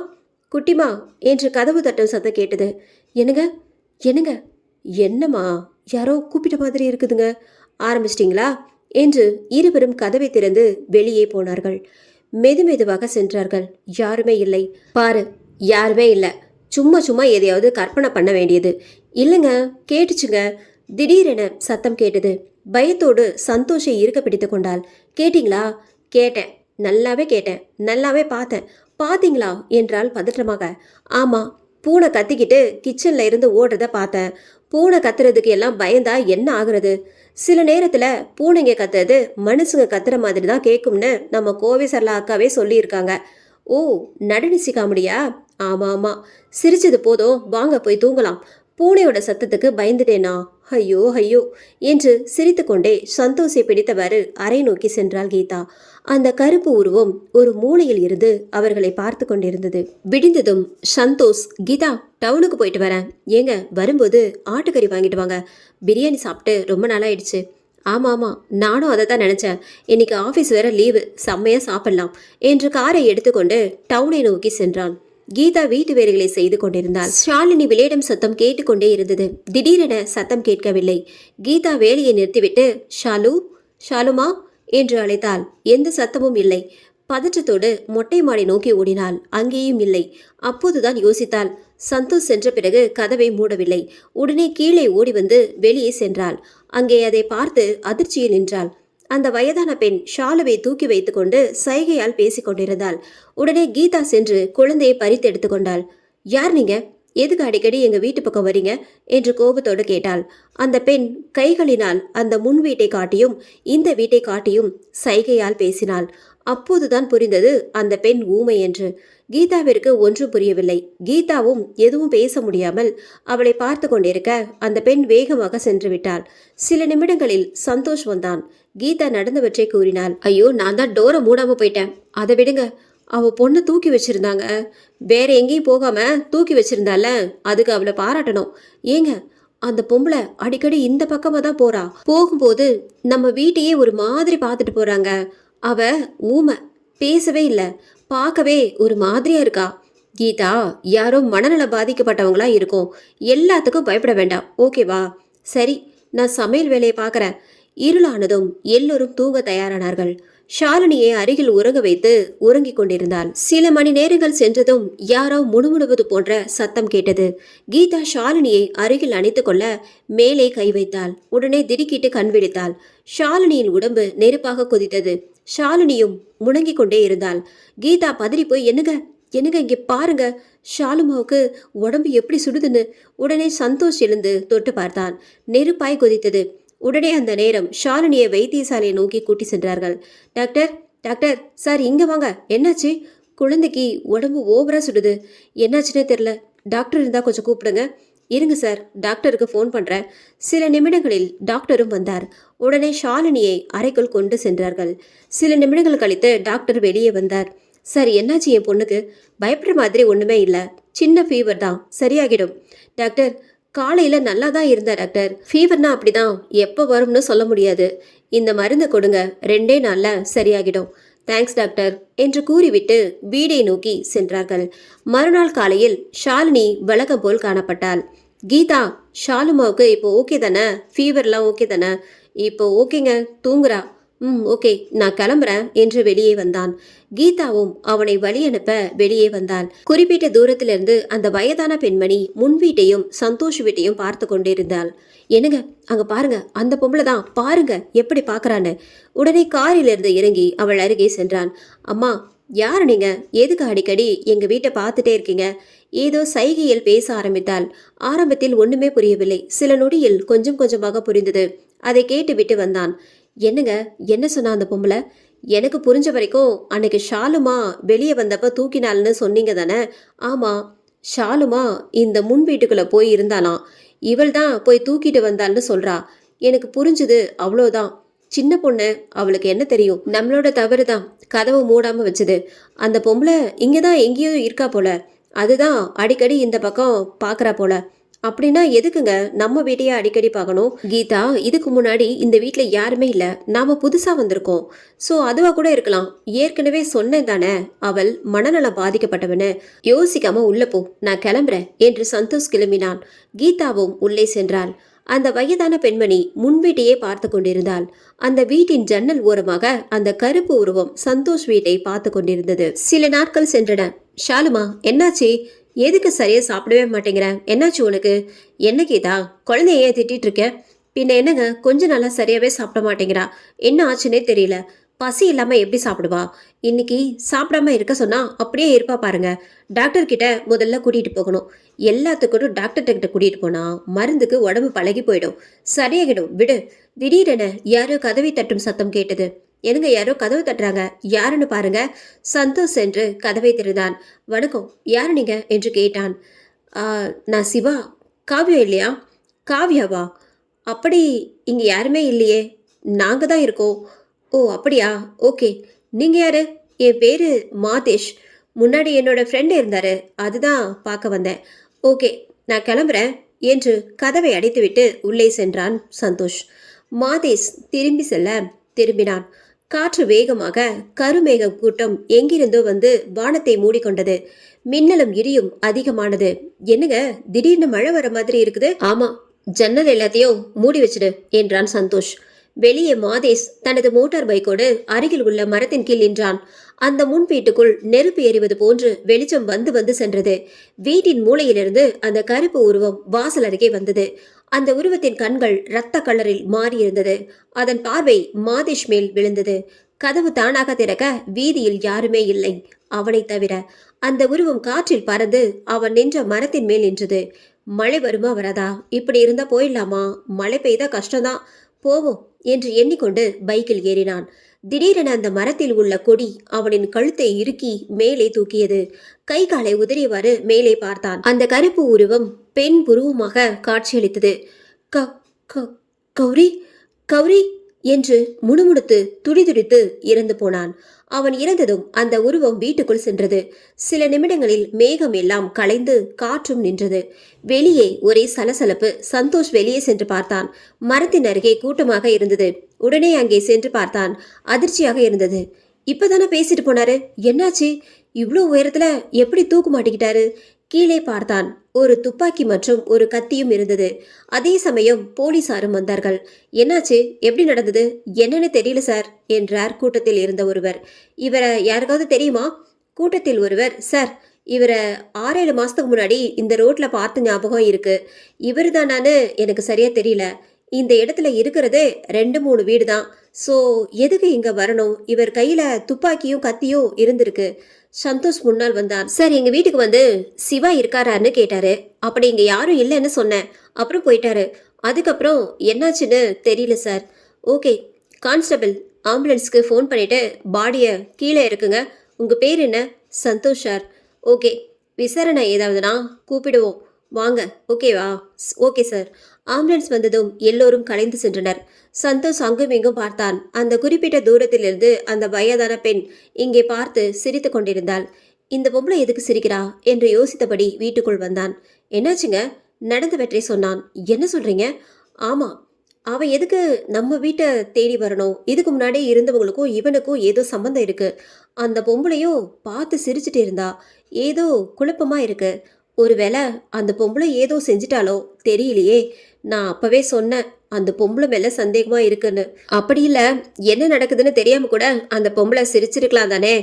குட்டிமா என்று கதவு தட்டும் சத்தம் கேட்டது. என்னங்க, என்னங்க? என்னம்மா, யாரோ கூப்பிட்ட மாதிரி இருக்குதுங்க. ஆரம்பிச்சிட்டிங்களா என்று இருவரும் கதவை திறந்து வெளியே போனார்கள். மெதுமெதுவாக சென்றார்கள். யாருமே இல்லை. பாரு, யாருமே இல்லை. சும்மா சும்மா எதையாவது கற்பனை பண்ண வேண்டியது. இல்லைங்க, கேட்டுச்சுங்க. திடீரென சத்தம் கேட்டது. பயத்தோடு சந்தோஷை இருக்க பிடித்து கொண்டாள். கேட்டிங்களா? கேட்டேன், நல்லாவே கேட்டேன், நல்லாவே பார்த்தேன். பார்த்தீங்களா என்றால் பதற்றமாக. ஆமாம், பூனை கத்திக்கிட்டு கிச்சனில் இருந்து ஓடுறத பார்த்தேன். பூனை கத்துறதுக்கு எல்லாம் பயந்தா என்ன ஆகுறது? சில நேரத்தில் பூனைங்க கத்துறது மனுஷங்க கத்துற மாதிரி தான் கேட்கும்னு நம்ம கோவை சரளா அக்காவே சொல்லியிருக்காங்க. ஓ, நடுநிசி காமெடியா? ஆமாம் ஆமாம், சிரிச்சது போதும், வாங்க போய் தூங்கலாம். பூனையோட சத்தத்துக்கு பயந்துட்டேனா? ஐயோ ஐயோ என்று சிரித்து கொண்டே சந்தோஷை பிடித்தவாறு அறை நோக்கி சென்றாள் கீதா. அந்த கருப்பு உருவம் ஒரு மூலையில் இருந்து அவர்களை பார்த்து கொண்டிருந்தது. விடிந்ததும் சந்தோஷ், கீதா, டவுனுக்கு போயிட்டு வரேன். ஏங்க, வரும்போது ஆட்டுக்கறி வாங்கிட்டு வாங்க. பிரியாணி சாப்பிட்டு ரொம்ப நாளாயிடுச்சு. ஆமாம் ஆமாம், நானும் அதை தான் நினச்சேன். இன்னைக்கு ஆஃபீஸ் வேற லீவு, செம்மையாக சாப்பிடலாம் என்று காரை எடுத்துக்கொண்டு டவுனை நோக்கி சென்றான். கீதா வீட்டு வேலைகளை செய்து கொண்டிருந்தாள். ஷாலினி விளையாடும் சத்தம் கேட்டுக்கொண்டே இருந்தது. திடீரென சத்தம் கேட்கவில்லை. கீதா வேலையை நிறுத்திவிட்டு ஷாலு, ஷாலுமா என்று அழைத்தாள். எந்த சத்தமும் இல்லை. பதற்றத்தோடு மொட்டை மாடி நோக்கி ஓடினாள். அங்கேயும் இல்லை. அப்போதுதான் யோசித்தாள். சந்தோஷ் சென்ற பிறகு கதவை மூடவில்லை. உடனே கீழே ஓடி வந்து வெளியே சென்றாள். அங்கே அதை பார்த்து அதிர்ச்சியில் நின்றாள். அந்த வயதான பெண் ஷாலுவை தூக்கி வைத்துக்கொண்டு சைகையால் பேசிக் கொண்டிருந்தாள். உடனே கீதா சென்று குழந்தையை பறித்து எடுத்துக்கொண்டாள். யார் நீங்க? எதுக்கு அடிக்கடி எங்க வீட்டு பக்கம் வரீங்க என்று கோபத்தோடு கேட்டாள். அந்த பெண் கைகளினால் அந்த முன் வீட்டை காட்டியும் இந்த வீட்டை காட்டியும் சைகையால் பேசினாள். அப்போதுதான் புரிந்தது அந்த பெண் ஊமை என்று. கீதாவிற்கு ஒன்றும் புரியவில்லை. கீதாவும் எதுவும் பேச முடியாமல் அவளை பார்த்து கொண்டிருக்க அந்த பெண் வேகமாக சென்று விட்டாள். சில நிமிடங்களில் சந்தோஷ் வந்தான். கீதா நடந்தவற்றை கூறினாள். ஐயோ, நான் தான் டோரை மூடாம போயிட்டேன். அதை விடுங்க. அவ பொண்ணு தூக்கி வச்சிருந்தாங்க. வேற எங்கேயும் போகாம தூக்கி வச்சிருந்தால, அதுக்கு அவளை பாராட்டணும். ஏங்க, அந்த பொம்பளை அடிக்கடி இந்த பக்கமா தான் போறா. போகும்போது நம்ம வீட்டையே ஒரு மாதிரி பார்த்துட்டு போறாங்க. அவ ஊமை, பேசவே இல்லை, பார்க்கவே ஒரு மாதிரியா இருக்கா. கீதா, யாரோ மனநல பாதிக்கப்பட்டவங்களா இருக்கும். எல்லாத்துக்கும் பயப்பட வேண்டாம், ஓகேவா? சரி, நான் சமையல் வேலையை பார்க்குறேன். இருளானதும் எல்லோரும் தூங்க தயாரானார்கள். ஷாலினியை அருகில் உறங்க வைத்து உறங்கிக் கொண்டிருந்தாள். சில மணி நேரங்கள் சென்றதும் யாரோ முணுமுணுவது போன்ற சத்தம் கேட்டது. கீதா ஷாலினியை அருகில் அணைத்து கொள்ள மேலே கை வைத்தாள். உடனே திடுக்கிட்டு கண் விழித்தாள். ஷாலினியின் உடம்பு நெருப்பாக கொதித்தது. ஷாலினியும் முணங்கிக் கொண்டே இருந்தாள். கீதா பதறி போய், என்னங்க என்னங்க, இங்கே பாருங்க, ஷாலுமாவுக்கு உடம்பு எப்படி சுடுதுன்னு. உடனே சந்தோஷ் எழுந்து தொட்டு பார்த்தான். நெருப்பாய் கொதித்தது. உடனே அந்த நேரம் ஷாலினியை வைத்தியசாலையை நோக்கி கூட்டி சென்றார்கள். டாக்டர், டாக்டர், சார் இங்கே வாங்க, என்னாச்சு? குழந்தைக்கு உடம்பு ஓவரா சுடுது, என்னாச்சுன்னே தெரில. டாக்டர் இருந்தால் கொஞ்சம் கூப்பிடுங்க. இருங்க சார், டாக்டருக்கு ஃபோன் பண்ணுறேன். சில நிமிடங்களில் டாக்டரும் வந்தார். உடனே ஷாலினியை அறைக்குள் கொண்டு சென்றார்கள். சில நிமிடங்கள் கழித்து டாக்டர் வெளியே வந்தார். சார், என்னாச்சு என் பொண்ணுக்கு? பயப்படுற மாதிரி ஒன்றுமே இல்லை, சின்ன ஃபீவர் தான், சரியாகிடும். டாக்டர், காலையில் நல்லா தான் இருந்தா டாக்டர். ஃபீவர்னா அப்படிதான், எப்போ வரும்னு சொல்ல முடியாது. இந்த மருந்து கொடுங்க, 2 நாளில் சரியாகிடும். தேங்க்ஸ் டாக்டர் என்று கூறிவிட்டு வீடை நோக்கி சென்றார்கள். மறுநாள் காலையில் ஷாலினி வழக்கம் போல் காணப்பட்டாள். கீதா, ஷாலுமாவுக்கு இப்போ ஓகே தானே? ஃபீவர்லாம் ஓகே தானே? இப்போ ஓகேங்க, தூங்குறா. ஓகே, நான் கிளம்புறேன் என்று வெளியே வந்தான். கீதாவும் அவனை வழி அனுப்ப வெளியே வந்தாள். குறிப்பிட்ட தூரத்திலிருந்து அந்த வயதான பெண்மணி முன் வீட்டையும் சந்தோஷ் வீட்டையும் பார்த்து கொண்டிருந்தாள். என்னங்க, அங்க பாருங்க, அந்த பொம்பளை தான், பாருங்க எப்படி பாக்குறான்னு. உடனே காரிலிருந்து இறங்கி அவள் அருகே சென்றான். அம்மா, யார் நீங்க? எதுக்கு அடிக்கடி எங்க வீட்டை பார்த்துட்டே இருக்கீங்க? ஏதோ சைகையில் பேச ஆரம்பித்தாள். ஆரம்பத்தில் ஒண்ணுமே புரியவில்லை. சில நொடியில் கொஞ்சம் கொஞ்சமாக புரிந்தது. அதை கேட்டு விட்டு வந்தான். என்னங்க, என்ன சொன்னா அந்த பொம்பளை? எனக்கு புரிஞ்ச வரைக்கும் அன்னைக்கு ஷாலுமா வெளியே வந்தப்ப தூக்கினாள்னு சொன்னீங்க தானே? ஆமா, ஷாலுமா இந்த முன் வீட்டுக்குள்ள போய் இருந்தாலாம். இவள் தான் போய் தூக்கிட்டு வந்தாள்னு சொல்றா. எனக்கு புரிஞ்சுது, அவ்வளோதான். சின்ன பொண்ணு, அவளுக்கு என்ன தெரியும்? நம்மளோட தவறு தான் கதவை மூடாம வச்சது. அந்த பொம்பளை இங்கதான் எங்கேயோ இருக்கா போல. அதுதான் அடிக்கடி இந்த பக்கம் பாக்குறா போல. அப்படின்னா எதுக்குங்க நம்ம வீட்டையே அடிக்கடி பார்க்கணும்? கீதா, இதுக்கு முன்னாடி இந்த வீட்டில் யாருமே இல்லை, நாம புதுசா வந்திருக்கோம். ஸோ அதுவா கூட இருக்கலாம். ஏற்கனவே சொன்னேன் தானே, அவள் மனநலம் பாதிக்கப்பட்டவனு. யோசிக்காம உள்ள போ, நான் கிளம்புறேன் என்று சந்தோஷ் கிளம்பினான். கீதாவும் உள்ளே சென்றாள். அந்த வயதான பெண்மணி முன் வீட்டையே பார்த்து கொண்டிருந்தாள். அந்த வீட்டின் ஜன்னல் ஓரமாக அந்த கருப்பு உருவம் சந்தோஷ் வீட்டை பார்த்து கொண்டிருந்தது. சில நாட்கள் சென்றன. ஷாலுமா, என்னாச்சு? எதுக்கு சரியா சாப்பிடவே மாட்டேங்கிற? என்னாச்சு உனக்கு? என்ன கீதா, குழந்தைய ஏன் திட்டிட்டு இருக்க? பின்ன என்னங்க, கொஞ்ச நாளா சரியாவே சாப்பிட மாட்டேங்கிறா. என்ன ஆச்சுன்னே தெரியல. பசி இல்லாம எப்படி சாப்பிடுவா? இன்னைக்கு சாப்பிடாம இருக்க சொன்னா அப்படியே இருப்பா பாருங்க. டாக்டர் கிட்ட முதல்ல கூட்டிட்டு போகணும். எல்லாத்துக்கும் டாக்டர் கிட்ட கூட்டிட்டு போனா மருந்துக்கு உடம்பு பழகி போயிடும், சரியாகிடும், விடு. திடீரென யாரோ கதவை தட்டும் சத்தம் கேட்டது. என்னங்க, யாரோ கதவு தட்டுறாங்க, யாருன்னு பாருங்க. சந்தோஷ் என்று கதவை திறந்தான். வணக்கம், யாரு நீங்க என்று கேட்டான். நான் சிவா. காவியா இல்லையா? காவியாவா? அப்படி இங்க யாருமே இல்லையே, நாங்க தான் இருக்கோம். ஓ அப்படியா, ஓகே. நீங்க யாரு? என் பேரு மாதேஷ். முன்னாடி என்னோட ஃப்ரெண்டு இருந்தாரு, அதுதான் பார்க்க வந்தேன். ஓகே, நான் கிளம்புறேன் என்று கதவை அடைத்துவிட்டு உள்ளே சென்றான் சந்தோஷ். மாதேஷ் திரும்பி செல்ல திரும்பினான். காற்று வேகமாக கருமேக கூட்டம் எங்கிருந்தோ வந்து வானத்தை மூடிக்கொண்டது. மின்னலும் இடியும் அதிகமானது. என்னங்க, திடீர்னு மழை வர மாதிரி இருக்குது? ஆமா, ஜன்னல் எல்லாத்தையும் மூடி வச்சிடு என்றான் சந்தோஷ். வெளியே மாதேஷ் தனது மோட்டார் பைக்கோடு அருகில் உள்ள மரத்தின் கீழ் நின்றான். அந்த முன் வீட்டுக்குள் நெருப்பு எறிவது போன்று வெளிச்சம் வந்து வந்து சென்றது. வீட்டின் மூலையிலிருந்து அந்த கருப்பு உருவம் வாசல் அருகே வந்தது. அந்த உருவத்தின் கண்கள் இரத்த கலரில் மாறியிருந்தது. அதன் பார்வை மாதேஷ் மேல் விழுந்தது. கதவு தானாக திறக்க வீதியில் யாருமே இல்லை, அவனை தவிர. அந்த உருவம் காற்றில் பறந்து அவன் நின்ற மரத்தின் மேல் நின்றது. மழை வருமா வராதா? இப்படி இருந்தா போயிடலாமா? மழை பெய்தா கஷ்டம்தான், போவோம் என்று எண்ணிக்கொண்டு பைக்கில் ஏறினான். திடீரென அந்த மரத்தில் உள்ள கொடி அவனின் கழுத்தை இறுக்கி மேலே தூக்கியது. கை காலை உதறியவாறு மேலே பார்த்தான். அந்த கருப்பு உருவம் பெண் உருவமாக காட்சியளித்தது. கௌரி கௌரி என்று முணுமுணுத்து துடிதுடித்து இறந்து போனான். அவன் இறந்ததும் அந்த உருவம் வீட்டுக்குள் சென்றது. சில நிமிடங்களில் மேகம் எல்லாம் கலைந்து காற்றும் நின்றது. வெளியே ஒரே சலசலப்பு. சந்தோஷ் வெளியே சென்று பார்த்தான். மரத்தின் அருகே கூட்டமாக இருந்தது. உடனே அங்கே சென்று பார்த்தான். அதிர்ச்சியாக இருந்தது. இப்பதானே பேசிட்டு போனாரு, என்னாச்சு? இவ்வளோ உயரத்துல எப்படி தூக்கு மாட்டிக்கிட்டாரு? கீழே பார்த்தான். ஒரு துப்பாக்கி மற்றும் ஒரு கத்தியும் இருந்தது. அதே சமயம் போலீசாரும் வந்தார்கள். என்னாச்சு, எப்படி நடந்தது? என்னன்னு தெரியல சார் என்றார் கூட்டத்தில் இருந்த ஒருவர். இவரை யாருக்காவது தெரியுமா? கூட்டத்தில் ஒருவர், சார், இவரை 6-7 மாசத்துக்கு முன்னாடி இந்த ரோட்ல பார்த்த ஞாபகம் இருக்கு. இவர் தானான்னு எனக்கு சரியா தெரியல. இந்த இடத்துல இருக்கிறது 2-3 வீடு தான். ஸோ எதுக்கு இங்க வரணும்? இவர் கையில துப்பாக்கியும் கத்தியும் இருந்திருக்கு. சந்தோஷ் முன்னால் வந்தான். சார், எங்க வீட்டுக்கு வந்து சிவா இருக்காரான்னு கேட்டாரு. அப்படி இங்க யாரும் இல்லைன்னு சொன்னேன். அப்புறம் போயிட்டாரு. அதுக்கப்புறம் என்னாச்சுன்னு தெரியல சார். ஓகே கான்ஸ்டபிள், ஆம்புலன்ஸ்க்கு ஃபோன் பண்ணிட்டு பாடியை கீழே இருக்குங்க. உங்க பேர் என்ன? சந்தோஷ் சார். ஓகே, விசாரணை ஏதாவதுனா கூப்பிடுவோம், வாங்க. ஓகேவா? Okay sir. ஆம்புலன்ஸ் வந்ததும் எல்லோரும் கலைந்து சென்றனர். சந்தோஷ் அங்கும் இங்கும் பார்த்தான். அந்த குறிப்பிட்ட தூரத்திலிருந்து அந்த வயதான பெண் இங்கே பார்த்து சிரித்து கொண்டிருந்தாள். இந்த பொம்பளை எதுக்கு சிரிக்கிறா என்று யோசித்தபடி வீட்டுக்குள் வந்தான். என்னாச்சுங்க? நடந்தவற்றை சொன்னான். என்ன சொல்றீங்க? ஆமா, அவ எதுக்கு நம்ம வீட்டை தேடி வரணும்? இதுக்கு முன்னாடி இருந்தவங்களுக்கும் இவனுக்கும் ஏதோ சம்பந்தம் இருக்கு. அந்த பொம்பளையும் பார்த்து சிரிச்சுட்டு இருந்தா. ஏதோ குழப்பமா இருக்கு. ஒருவேளை அந்த பொம்பளை ஏதோ செஞ்சிட்டாலோ தெரியலையே. நான் அப்பவே சொன்னேன், அந்த பொம்பளை மேல சந்தேகமா இருக்குன்னு. அப்படி இல்ல, என்ன நடக்குதுன்னு தெரியாம கூட அந்த பொம்பளை சிரிச்சிருக்கலாம் தானே.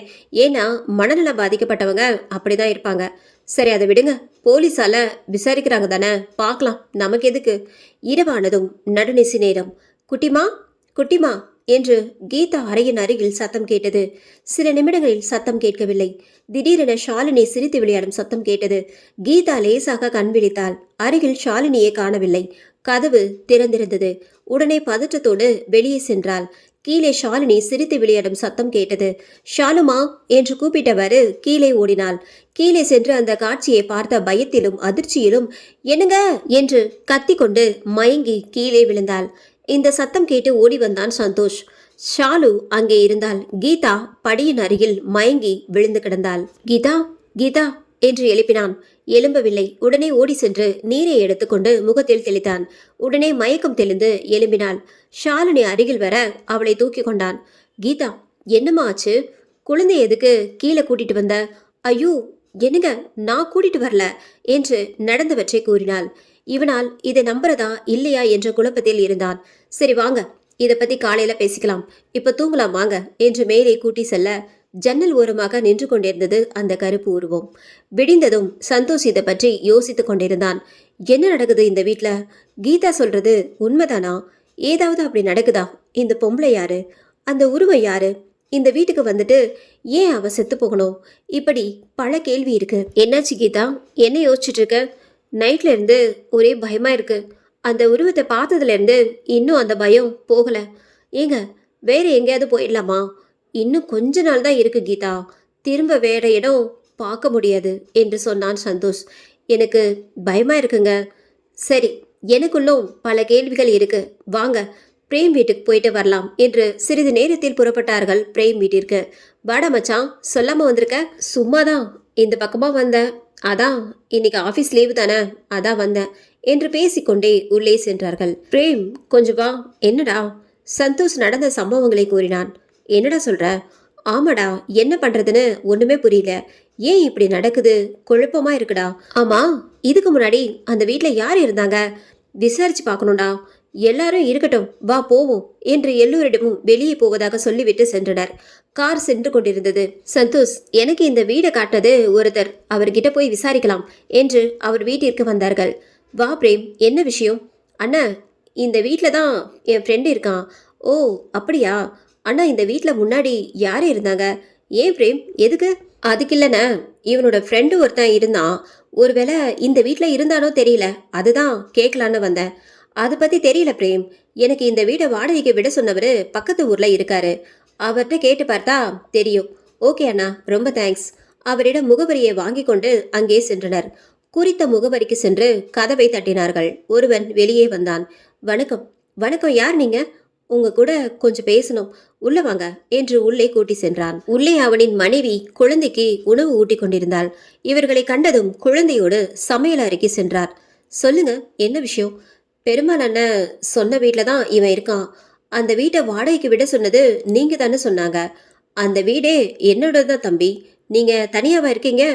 ஏன்னா மனநலம் பாதிக்கப்பட்டவங்க அப்படிதான் இருப்பாங்க. சரி, அதை விடுங்க. போலீஸால விசாரிக்கிறாங்க தானே, பார்க்கலாம், நமக்கு எதுக்கு. இரவானதும் நடுநிசி நேரம். குட்டிமா குட்டிமா என்று கீதா அறையின் அருகில் சத்தம் கேட்டது. சில நிமிடங்களில் சத்தம் கேட்கவில்லை. திடீரென ஷாலினி சிரித்து விளையாடும் சத்தம் கேட்டது. கீதா லேசாக கண் விழித்தாள். அருகில் ஷாலினியை காணவில்லை. கதவு திறந்திருந்தது. உடனே பதற்றத்தோடு வெளியே சென்றாள். கீழே ஷாலினி சிரித்து விளையாடும் சத்தம் கேட்டது. ஷாலுமா என்று கூப்பிட்டவாறு கீழே ஓடினாள். கீழே சென்று அந்த காட்சியை பார்த்த பயத்திலும் அதிர்ச்சியிலும் என்னங்க என்று கத்திக்கொண்டு மயங்கி கீழே விழுந்தாள். இந்த சத்தம் கேட்டு ஓடி வந்தான் சந்தோஷ். ஷாலு அங்கே இருந்தாள். கீதா படியின் அருகில் மயங்கி விழுந்து கிடந்தாள். கீதா கீதா என்று எழுப்பினான். எழும்பவில்லை. உடனே ஓடி சென்று நீரை எடுத்துக்கொண்டு முகத்தில் தெளித்தான். உடனே மயக்கம் தெளிந்து எழும்பினாள். ஷாலினி அருகில் வர அவளை தூக்கி கொண்டான். கீதா, என்னம்மா ஆச்சு? குழந்தை எதுக்கு கீழே கூட்டிட்டு வந்த? ஐயோ, என்னங்க, நான் கூட்டிட்டு வரல என்று நடந்தவற்றை கூறினாள். இவனால் இதை நம்புறதா இல்லையா என்ற குழப்பத்தில் இருந்தான். சரி வாங்க, இதை பத்தி காலையில பேசிக்கலாம், இப்ப தூங்கலாம் வாங்க என்று மேலே கூட்டி செல்ல ஜன்னல் ஓரமாக நின்று கொண்டிருந்தது அந்த கருப்பு உருவம். விடிந்ததும் சந்தோஷ் இதை பற்றி யோசித்துக் கொண்டிருந்தான். என்ன நடக்குது இந்த வீட்ல? கீதா சொல்றது உண்மைதானா? ஏதாவது அப்படி நடக்குதா? இந்த பொம்பளை யாரு? அந்த உருவம் யாரு? இந்த வீட்டுக்கு வந்துட்டு ஏன் அவ செத்து போகணும்? இப்படி பல கேள்வி இருக்கு. என்னாச்சு கீதா, என்ன யோசிச்சுட்டு இருக்க? நைட்ல இருந்து ஒரே பயமா இருக்கு. அந்த உருவத்தை பார்த்ததுல இருந்து இன்னும் அந்த பயம் போகல. ஏங்க, வேற எங்கேயாவது போயிடலாமா? இன்னும் கொஞ்ச நாள் தான் இருக்கு கீதா, திரும்ப வேற இடம் பார்க்க முடியாது என்று சொன்னான் சந்தோஷ். எனக்கு பயமா இருக்குங்க. சரி, எனக்குள்ளும் பல கேள்விகள் இருக்கு, வாங்க பிரேம் வீட்டுக்கு போயிட்டு வரலாம் என்று சிறிது நேரத்தில் புறப்பட்டார்கள் பிரேம் வீட்டிற்கு. வாடா மச்சான், சொல்லாம வந்திருக்க? சும்மாதான் இந்த பக்கமா வந்தேன். அதான் இன்னைக்கு ஆஃபீஸ் லீவு தானே, அதான் வந்தேன் என்று பேசிக்கொண்டே உள்ளே சென்றார்கள். பிரேம் கொஞ்சம் வா. என்னடா? சந்தோஷ் நடந்த சம்பவங்களை கூறினான். என்னடா சொல்ற? ஆமாடா, என்ன பண்றதுன்னு ஒண்ணுமே புரியல. ஏன் இப்படி நடக்குது? குழப்பமா இருக்குடா. ஆமா, இதுக்கு முன்னாடி அந்த வீட்ல யார் இருந்தாங்க? விசாரிச்சு பார்க்கணும்டா. எல்லாரும் இருக்கட்டும், வா போவோம் என்று எல்லோரிடமும் வெளியே போவதாக சொல்லிவிட்டு சென்றனர். கார் சென்று கொண்டிருந்தது. சந்தோஷ், எனக்கு இந்த வீடை காட்டினது ஒருத்தர், அவர்கிட்ட போய் விசாரிக்கலாம் என்று அவர் வீட்டிற்கு வந்தார்கள். வா பிரேம், என்ன விஷயம்? அண்ணா, இந்த வீட்டில் தான் என் ஃப்ரெண்டு இருக்கான். ஓ அப்படியா? அண்ணா, இந்த வீட்டில் முன்னாடி யார் இருந்தாங்க? ஏன் பிரேம், எதுக்கு? அதுக்கு இல்லைண்ணே, இவனோட ஃப்ரெண்டு ஒருத்தன் இருந்தான். ஒருவேளை இந்த வீட்டில் இருந்தானோ தெரியல, அதுதான் கேட்கலான்னு வந்தேன். அதை பற்றி தெரியல பிரேம். எனக்கு இந்த வீடை வாடகைக்கு விட சொன்னவர் பக்கத்து ஊரில் இருக்காரு. அவர்கிட்ட கேட்டு பார்த்தா தெரியும். ஓகே அண்ணா, ரொம்ப தேங்க்ஸ். அவரிடம் முகவரியை வாங்கி கொண்டு அங்கே சென்றனர். குறித்த முகவரிக்கு சென்று கதவை தட்டினார்கள். ஒருவன் வெளியே வந்தான். வணக்கம். வணக்கம், யார் நீங்க? உங்க கூட கொஞ்சம் பேசணும், உள்ள வாங்க என்று உள்ளே கூட்டி சென்றான். உள்ளே அவனின் மனைவி குழந்தைக்கு உணவு ஊட்டி கொண்டிருந்தாள். இவர்களை கண்டதும் குழந்தையோடு சமையல் அறைக்கு சென்றார். சொல்லுங்க, என்ன விஷயம்? பெருமாள் அண்ணன் சொன்ன வீட்டில் தான் இவன் இருக்கான். அந்த வீட்டை வாடகைக்கு விட சொன்னது நீங்க தானே சொன்னாங்க. அந்த வீடே என்னோட தான் தம்பி. நீங்க தனியாவா இருக்கீங்க?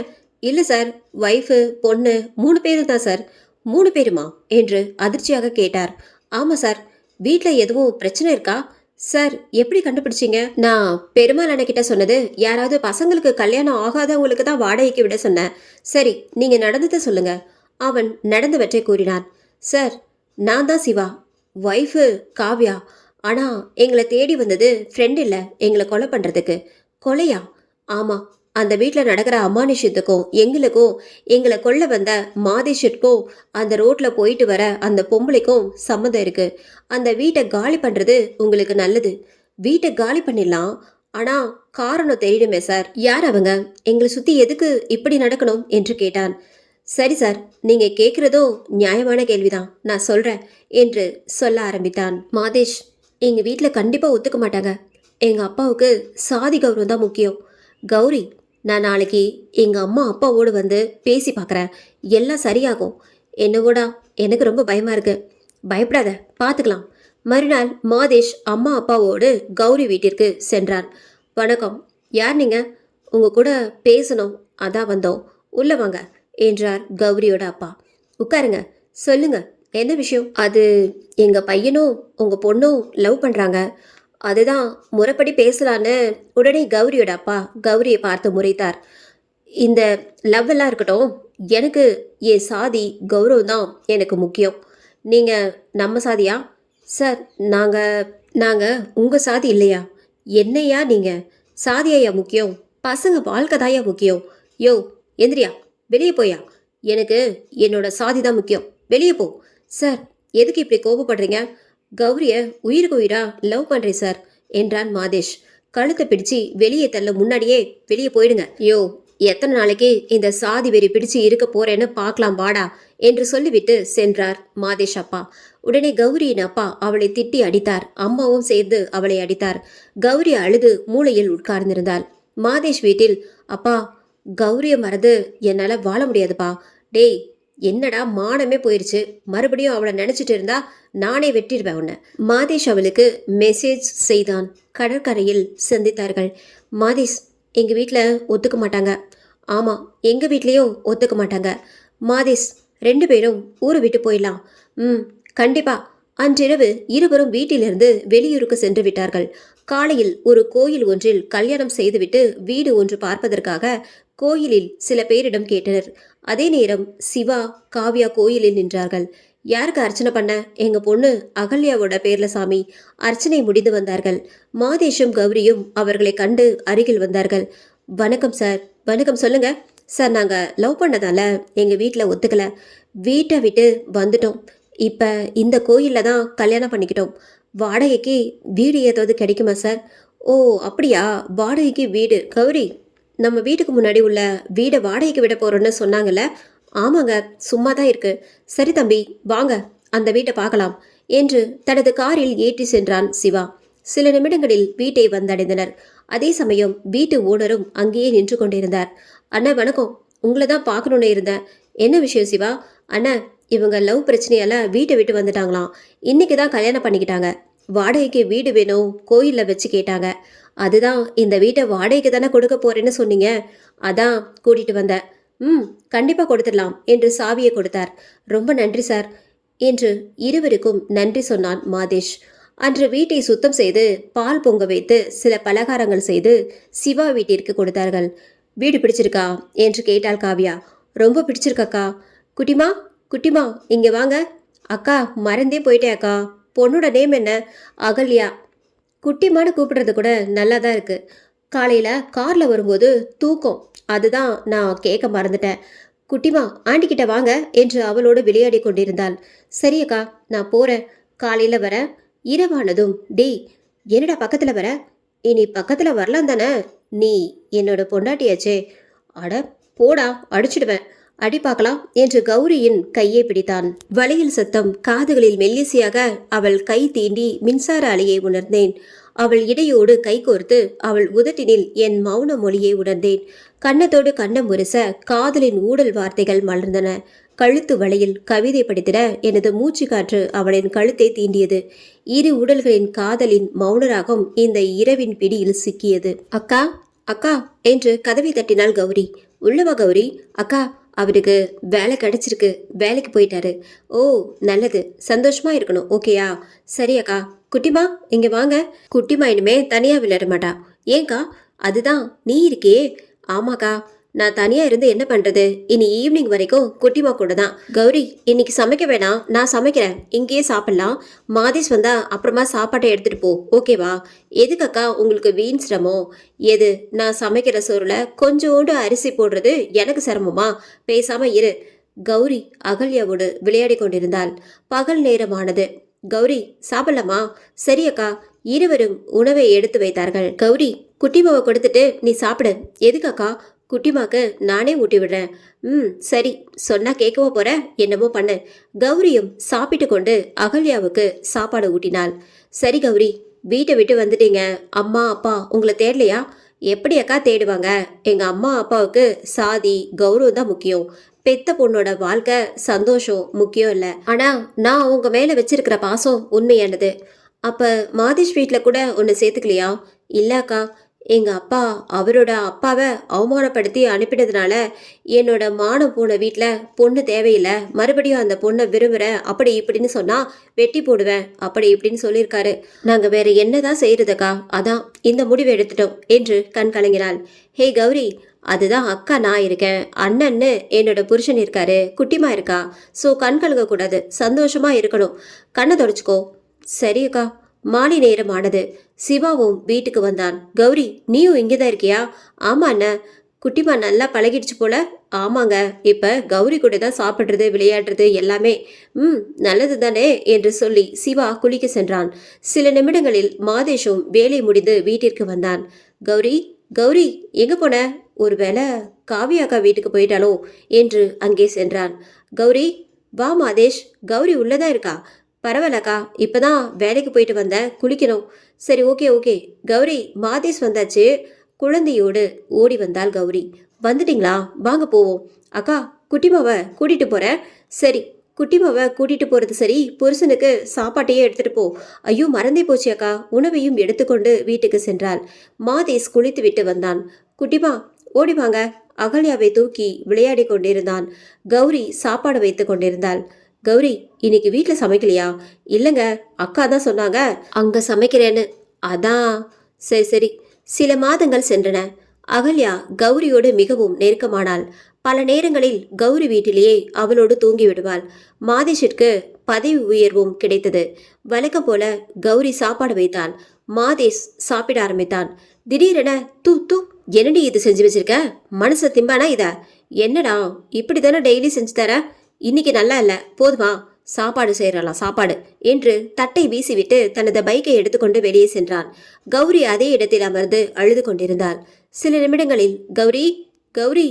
இல்லை சார், ஒய்ஃபு பொண்ணு 3 பேரும் தான் சார். 3 பேருமா என்று அதிர்ச்சியாக கேட்டார். ஆமாம் சார். வீட்டில் எதுவும் பிரச்சனை இருக்கா? சார், எப்படி கண்டுபிடிச்சிங்க? நான் பெருமாள் அண்ணக்கிட்ட சொன்னது யாராவது பசங்களுக்கு கல்யாணம் ஆகாதவங்களுக்கு தான் வாடகைக்கு விட சொன்னேன். சரி, நீங்கள் நடந்ததை சொல்லுங்க. அவன் நடந்தவற்றை கூறினான். சார், நான் தான் சிவா, ஒய்ஃபு காவ்யா. ஆனால் எங்களை தேடி வந்தது ஃப்ரெண்ட் இல்லை, எங்களை கொலை பண்ணுறதுக்கு. கொலையா? ஆமாம். அந்த வீட்டில் நடக்கிற அமானுஷ்யத்துக்கும் எங்களுக்கும் எங்களை கொல்ல வந்த மாதேஷுக்கும் அந்த ரோட்டில் போயிட்டு வர அந்த பொம்பளைக்கும் சம்மந்தம் இருக்குது. அந்த வீட்டை காலி பண்ணுறது உங்களுக்கு நல்லது. வீட்டை காலி பண்ணிடலாம், ஆனால் காரணம் தெரியணுமே சார். யார் அவங்க? எங்களை சுற்றி எதுக்கு இப்படி நடக்கணும் என்று கேட்டான். சரி சார், நீங்கள் கேட்குறதும் நியாயமான கேள்விதான், நான் சொல்கிறேன் என்று சொல்ல ஆரம்பித்தான். மாதேஷ், எங்கள் வீட்டில் கண்டிப்பாக ஒத்துக்க மாட்டாங்க. எங்கள் அப்பாவுக்கு சாதி கௌரவம் தான் முக்கியம். கௌரி, நான் நாளைக்கு எங்கள் அம்மா அப்பாவோடு வந்து பேசி பார்க்குறேன், எல்லாம் சரியாகும். என்னவோடா, எனக்கு ரொம்ப பயமாக இருக்கு. பயப்படாத, பார்த்துக்கலாம். மறுநாள் மாதேஷ் அம்மா அப்பாவோடு கௌரி வீட்டிற்கு சென்றான். வணக்கம், யார் நீங்கள்? உங்கள் கூட பேசணும், அதான் வந்தோம், உள்ளே வாங்க என்றார் கௌரியோட அப்பா. உட்காருங்க, சொல்லுங்க, என்ன விஷயம்? அது எங்கள் பையனும் உங்கள் பொண்ணும் லவ் பண்ணுறாங்க, அதுதான் முறைப்படி பேசலான்னு உடனே கௌரியோட அப்பா கௌரியை பார்த்து முறைத்தார். இந்த லவ் எல்லாம் இருக்கட்டும், எனக்கு என் சாதி கௌரவம் தான் எனக்கு முக்கியம். நீங்கள் நம்ம சாதியா? சார், நாங்கள் உங்கள் சாதி இல்லையா? என்னையா நீங்கள்? சாதியா முக்கியம்? பசங்க வாழ்க்கை தாயா முக்கியம்? யோ எந்திரியா, வெளியே போயா. எனக்கு என்னோட சாதி தான் முக்கியம், வெளியே போ. சார், எதுக்கு இப்படி கோபப்படுறீங்க? கௌரியை உயிருக்கு உயிரா லவ் பண்ணுறேன் சார் என்றான் மாதேஷ். கழுத்தை பிடிச்சி வெளியே தள்ள முன்னாடியே வெளியே போயிடுங்க. யோ, எத்தனை நாளைக்கு இந்த சாதி வெறி பிடிச்சு இருக்க போறேன்னு பார்க்கலாம் வாடா என்று சொல்லிவிட்டு சென்றார் மாதேஷ் அப்பா. உடனே கௌரியின் அப்பா அவளை திட்டி அடித்தார். அம்மாவும் சேர்ந்து அவளை அடித்தார். கௌரி அழுது மூலையில் உட்கார்ந்திருந்தாள். மாதேஷ் வீட்டில், அப்பா, கௌரியை மறந்து என்னால் வாழ முடியாதுப்பா. டேய், என்னடா மானமே போயிருச்சு, மறுபடியும் அவளை நினச்சிட்டு இருந்தா நானே வெட்டிடுவேன் உன்னை. மாதேஷ் அவளுக்கு மெசேஜ் செய்தான். கடற்கரையில் சந்தித்தார்கள். மாதேஷ், எங்கள் வீட்டில் ஒத்துக்க மாட்டாங்க. ஆமாம், எங்கள் வீட்லேயும் ஒத்துக்க மாட்டாங்க. மாதேஷ், 2 பேரும் ஊரை விட்டு போயிடலாம். கண்டிப்பா. அன்றிரவு இருவரும் வீட்டிலிருந்து வெளியூருக்கு சென்று விட்டார்கள். காலையில் ஒரு கோயில் ஒன்றில் கல்யாணம் செய்துவிட்டு வீடு ஒன்று பார்ப்பதற்காக கோயிலில் சில பேரிடம் கேட்டனர். அதே நேரம் சிவா, காவ்யா கோயிலில் நின்றார்கள். யாருக்கு அர்ச்சனை பண்ண? எங்க பொண்ணு அகல்யாவோட பேர்ல சாமி. அர்ச்சனை முடிந்து வந்தார்கள். மாதேஷும் கௌரியும் அவர்களை கண்டு அருகில் வந்தார்கள். வணக்கம் சார். வணக்கம், சொல்லுங்க சார். நாங்கள் லவ் பண்ணதால எங்கள் வீட்டில் ஒத்துக்கலை, வீட்டை விட்டு வந்துட்டோம். இப்போ இந்த கோயிலில் தான் கல்யாணம் பண்ணிக்கிட்டோம். வாடகைக்கு வீடு ஏதாவது கிடைக்குமா சார்? ஓ அப்படியா, வாடகைக்கு வீடு. கௌரி, நம்ம வீட்டுக்கு முன்னாடி உள்ள வீடை வாடகைக்கு விட போகிறோன்னு சொன்னாங்கல்ல? ஆமாங்க, சும்மா தான் இருக்கு. சரி தம்பி, வாங்க அந்த வீட்டை பார்க்கலாம் என்று தனது காரில் ஏற்றி சென்றான் சிவா. சில நிமிடங்களில் வீட்டை வந்தடைந்தனர். அதே சமயம் வீட்டு ஓனரும் அங்கேயே நின்று கொண்டிருந்தார். அண்ணா வணக்கம், உங்களை தான் பார்க்கணுன்னு இருந்தேன். என்ன விஷயம் சிவா? அண்ணா, இவங்க லவ் பிரச்சனையால வீட்டை விட்டு வந்துட்டாங்களாம். இன்னைக்கு தான் கல்யாணம் பண்ணிக்கிட்டாங்க. வாடகைக்கு வீடு வேணும் கோயிலில் வச்சு கேட்டாங்க. அதுதான் இந்த வீட்டை வாடகைக்கு தானே கொடுக்க போறேன்னு சொன்னீங்க, அதான் கூட்டிட்டு வந்தேன். ம், கண்டிப்பாக கொடுத்துடலாம் என்று சாவியை கொடுத்தார். ரொம்ப நன்றி சார் என்று இருவருக்கும் நன்றி சொன்னான் மாதேஷ். அன்று வீட்டை சுத்தம் செய்து பால் பொங்க வைத்து சில பலகாரங்கள் செய்து சிவா வீட்டிற்கு கொடுத்தார்கள். வீடு பிடிச்சிருக்கா என்று கேட்டாள் காவ்யா. ரொம்ப பிடிச்சிருக்கக்கா. குட்டிமா குட்டிமா இங்கே வாங்க. அக்கா மறந்தே போயிட்டேன் அக்கா. பொண்ணோட நேம் என்ன? அகல்யா. குட்டிமான்னு கூப்பிடுறது கூட நல்லா தான் இருக்கு. காலையில் காரில் வரும்போது தூக்கம், அதுதான் நான் கேட்க மறந்துட்டேன். குட்டிமா ஆண்டிக்கிட்ட வாங்க என்று அவளோடு விளையாடி கொண்டிருந்தாள். சரி அக்கா, நான் போகிறேன். காலையில் வரேன். இரவானதும் டேய் என்னடா பக்கத்தில் வர? இனி பக்கத்தில் வரலாம் தானே? நீ என்னோட பொண்டாட்டியாச்சே. அட போடா, அடிச்சிடுவேன். அடி பார்க்கலாம் என்று கௌரியின் கையை பிடித்தான். வளையல் சத்தம் காதுகளில் மெல்லிசையாக அவள் கை தீண்டி மின்சார அலையை உணர்ந்தேன். அவள் இடையோடு கை கோர்த்து அவள் உதட்டினில் என் மௌன மொழியை உணர்ந்தேன். கன்னத்தோடு கண்ணம் முரச காதலின் ஊடல் வார்த்தைகள் மலர்ந்தன. கழுத்து வளையில் கவிதை படித்திட எனது மூச்சு காற்று அவளின் கழுத்தை தீண்டியது. இரு உடல்களின் காதலின் மௌனராகம் இந்த இரவின் பிடியில் சிக்கியது. அக்கா அக்கா என்று கதவை தட்டினாள் கௌரி. உள்ளவா கௌரி. அக்கா, அவருக்கு வேலை கிடைச்சிருக்கு, வேலைக்கு போயிட்டாரு. ஓ நல்லது, சந்தோஷமா இருக்கணும். ஓகேயா? சரி அக்கா. குட்டிமா இங்க வாங்க. குட்டிமா இனிமே தனியா விளையாட மாட்டா. ஏங்கா? அதுதான் நீ இருக்கே. ஆமாக்கா, நான் தனியா இருந்து என்ன பண்றது? இனி ஈவினிங் வரைக்கும் குட்டிமா கூட தான். கௌரி இன்னைக்கு சமைக்க வேணாம், நான் சமைக்கிறேன். இங்கேயே சாப்பிடலாம். மாதேஷ் வந்தா அப்புறமா சாப்பாட்டை எடுத்துட்டு போ. ஓகேவா? எதுக்கக்கா உங்களுக்கு வீண் சிரமம்? எது, நான் சமைக்கிற சோறுல கொஞ்சோண்டு அரிசி போடுறது எனக்கு சிரமமா? பேசாம இரு. கௌரி அகல்யாவோடு விளையாடி கொண்டிருந்தாள். பகல் நேரமானது. கௌரி சாப்பிடலாமா? சரி அக்கா. இருவரும் உணவை எடுத்து வைத்தார்கள். கௌரி குட்டிமாவை கொடுத்துட்டு நீ சாப்பிடு. எதுக்கக்கா? குட்டிமாக்கு நானே ஊட்டி விடுறேன். ம் சரி, சொன்னா கேட்கவோ போற? என்னமோ பண்ணு. கௌரியும் சாப்பிட்டு கொண்டு அகல்யாவுக்கு சாப்பாடு ஊட்டினாள். சரி கௌரி, வீட்டை விட்டு வந்துட்டீங்க. அம்மா அப்பா உங்களை தேடலையா? எப்படி அக்கா தேடுவாங்க? எங்க அம்மா அப்பாவுக்கு சாதி கௌரவம் தான் முக்கியம். பெத்த பொண்ணோட வாழ்க்கை சந்தோஷம் முக்கியம் இல்லை. ஆனா நான் அவங்க மேல வச்சிருக்கிற பாசம் உண்மையானது. அப்ப மாதேஷ் வீட்டில் கூட ஒன்று சேர்த்துக்கலையா? இல்லக்கா, எங்கள் அப்பா அவரோட அப்பாவை அவமானப்படுத்தி அனுப்பினதுனால என்னோட மானம் போன வீட்டில் பொண்ணு தேவையில்லை, மறுபடியும் அந்த பொண்ணை விரும்புகிறேன் அப்படி இப்படின்னு சொன்னால் வெட்டி போடுவேன் அப்படி இப்படின்னு சொல்லியிருக்காரு. நாங்கள் வேற என்னதான் செய்யறதுக்கா, அதான் இந்த முடிவு எடுத்துட்டோம் என்று கண் கலங்கினாள். ஹே கௌரி, அதுதான் அக்கா நான் இருக்கேன், அண்ணன்னு என்னோட புருஷன் இருக்காரு, குட்டிமா இருக்கா. ஸோ கண் கலங்கக்கூடாது, சந்தோஷமா இருக்கணும். கண்ணை தொடச்சிக்கோ. சரி அக்கா. மாலை நேரம் ஆனது. சிவாவும் வீட்டுக்கு வந்தான். கௌரி நீயும் இங்கேதான் இருக்கியா? ஆமா அண்ணா. குட்டிமா நல்லா பழகிடுச்சு போல. ஆமாங்க, இப்ப கௌரி கூட தான் சாப்பிட்றது விளையாடுறது எல்லாமே. நல்லது தானே என்று சொல்லி சிவா குளிக்க சென்றான். சில நிமிடங்களில் மாதேஷும் வேலை முடிந்து வீட்டிற்கு வந்தான். கௌரி கௌரி எங்க போன? ஒருவேளை காவியாக்கா வீட்டுக்கு போயிட்டாலோ என்று அங்கே சென்றான். கௌரி வா மாதேஷ். கௌரி உள்ளதான் இருக்கா. பரவாயில்லக்கா, இப்பதான் வேலைக்கு போயிட்டு வந்தேன், குளிக்கணும். சரி ஓகே ஓகே. கௌரி மாதேஷ் வந்தாச்சு. குழந்தையோடு ஓடி வந்தாள் கௌரி. வந்துட்டீங்களா? வாங்க போவோம். அக்கா குட்டிமாவை கூட்டிட்டு போறேன். சரி, குட்டிமாவை கூட்டிட்டு போறது சரி, புருஷனுக்கு சாப்பாட்டையே எடுத்துட்டு போ. ஐயோ மறந்தே போச்சு அக்கா. உணவையும் எடுத்துக்கொண்டு வீட்டுக்கு சென்றாள். மாதேஷ் குளித்து விட்டு வந்தான். குட்டிமா ஓடி வாங்க. அகல்யாவை தூக்கி விளையாடி கொண்டிருந்தான். கௌரி சாப்பாடு வைத்து கொண்டிருந்தாள். கௌரி இன்னைக்கு வீட்டில் சமைக்கலையா? இல்லைங்க, அக்கா தான் சொன்னாங்க அங்கே சமைக்கிறேன்னு, அதான். சரி சரி. சில மாதங்கள் சென்றன. அகல்யா கௌரியோடு மிகவும் நெருக்கமானாள். பல நேரங்களில் கௌரி வீட்டிலேயே அவளோடு தூங்கி விடுவாள். மாதேஷிற்கு பதவி உயர்வும் கிடைத்தது. வழக்கம் போல கௌரி சாப்பாடு வைத்தாள். மாதேஷ் சாப்பிட ஆரம்பித்தான். திடீரென தூ தூ, என்னடி இது செஞ்சு வச்சிருக்க? மனசு திம்பானா இத? என்னடா இப்படி தானே டெய்லி செஞ்சு தர? இன்னைக்கு நல்லா இல்லை, போதுமா? சாப்பாடு செய்யறலாம் சாப்பாடு என்று தட்டை வீசிவிட்டு தனது பைக்கை எடுத்துக்கொண்டு வெளியே சென்றான். கௌரி அதே இடத்தில் அமர்ந்து அழுது கொண்டிருந்தாள். சில நிமிடங்களில் கௌரி கௌரி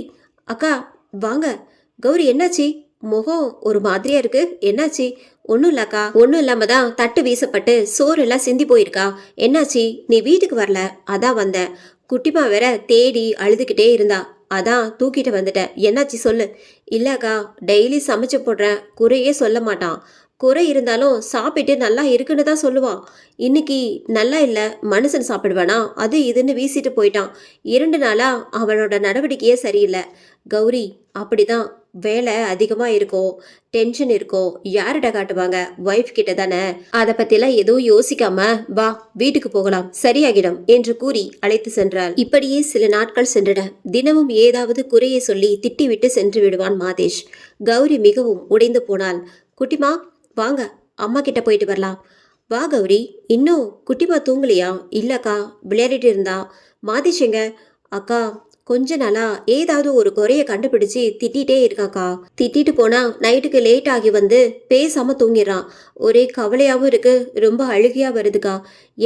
அக்கா வாங்க. கௌரி என்னாச்சு? முகம் ஒரு மாதிரியா இருக்கு, என்னாச்சு? ஒன்றும் இல்லக்கா. ஒன்றும் இல்லாம தான் தட்டு வீசப்பட்டு சோறு எல்லாம் சிந்தி போயிருக்கா. என்னாச்சு? நீ வீட்டுக்கு வரல, அதான் வந்தேன். குட்டிமா வேற தேடி அழுதுகிட்டே இருந்தா, அதான் தூக்கிட்டு வந்துட்டேன். என்னாச்சு சொல்லு. இல்லக்கா, டெய்லி சமைச்சு போடுறேன், குறையே சொல்ல மாட்டான். குறை இருந்தாலும் சாப்பிட்டு நல்லா இருக்குன்னு தான் சொல்லுவான். இன்னைக்கு நல்லா இல்லை, மனுஷன் சாப்பிடுவானா, அது இதுன்னு வீசிட்டு போயிட்டான். 2 நாளா அவனோட நடவடிக்கையே சரியில்லை. கௌரி, அப்படிதான். வேலை அதிகமாக இருக்கும், டென்ஷன் இருக்கும். யார்கிட்ட காட்டுவாங்க? ஒய்ஃப் கிட்ட தானே. அதை பற்றிலாம் எதுவும் யோசிக்காம வா, வீட்டுக்கு போகலாம், சரியாகிடும் என்று கூறி அழைத்து சென்றாள். இப்படியே சில நாட்கள் சென்றன. தினமும் ஏதாவது குறையை சொல்லி திட்டிவிட்டு சென்று விடுவான் மாதேஷ். கௌரி மிகவும் உடைந்து போனாள். குட்டிமா, வாங்க, அம்மா கிட்ட போயிட்டு வரலாம். வா கௌரி. இன்னும் குட்டிமா தூங்கலையா? இல்லக்கா, விளையாடிட்டு இருந்தா. மாதேஷ் எங்க? அக்கா, கொஞ்ச நாளா ஏதாவது ஒரு குறைய கண்டுபிடிச்சு திட்டிகிட்டே இருக்காக்கா. திட்டிட்டு போனா நைட்டுக்கு லேட் ஆகி வந்து பேசாம தூங்கிடுறான். ஒரே கவலையாவும் இருக்கு, ரொம்ப அழுகையா வருதுக்கா.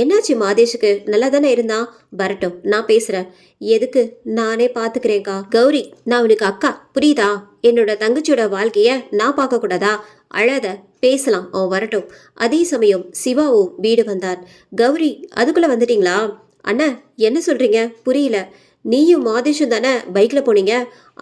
என்னாச்சு மாதேஷுக்கு? நல்லா தானே இருந்தான். வரட்டும், நான் பேசுறேன். எதுக்கு? நானே பாத்துக்கிறேன்க்கா. கௌரி, நான் அவனுக்கு அக்கா, புரியுதா? என்னோட தங்கச்சியோட வாழ்க்கைய நான் பார்க்க கூடாதா? அழாத, பேசலாம், அவன் வரட்டும். அதே சமயம் சிவாவும் வீடு வந்தான். கௌரி, அதுக்குள்ள வந்துட்டீங்களா? அண்ணா, என்ன சொல்றீங்க? புரியல. நீயும் மாதேஷும் தானே பைக்ல போனீங்க?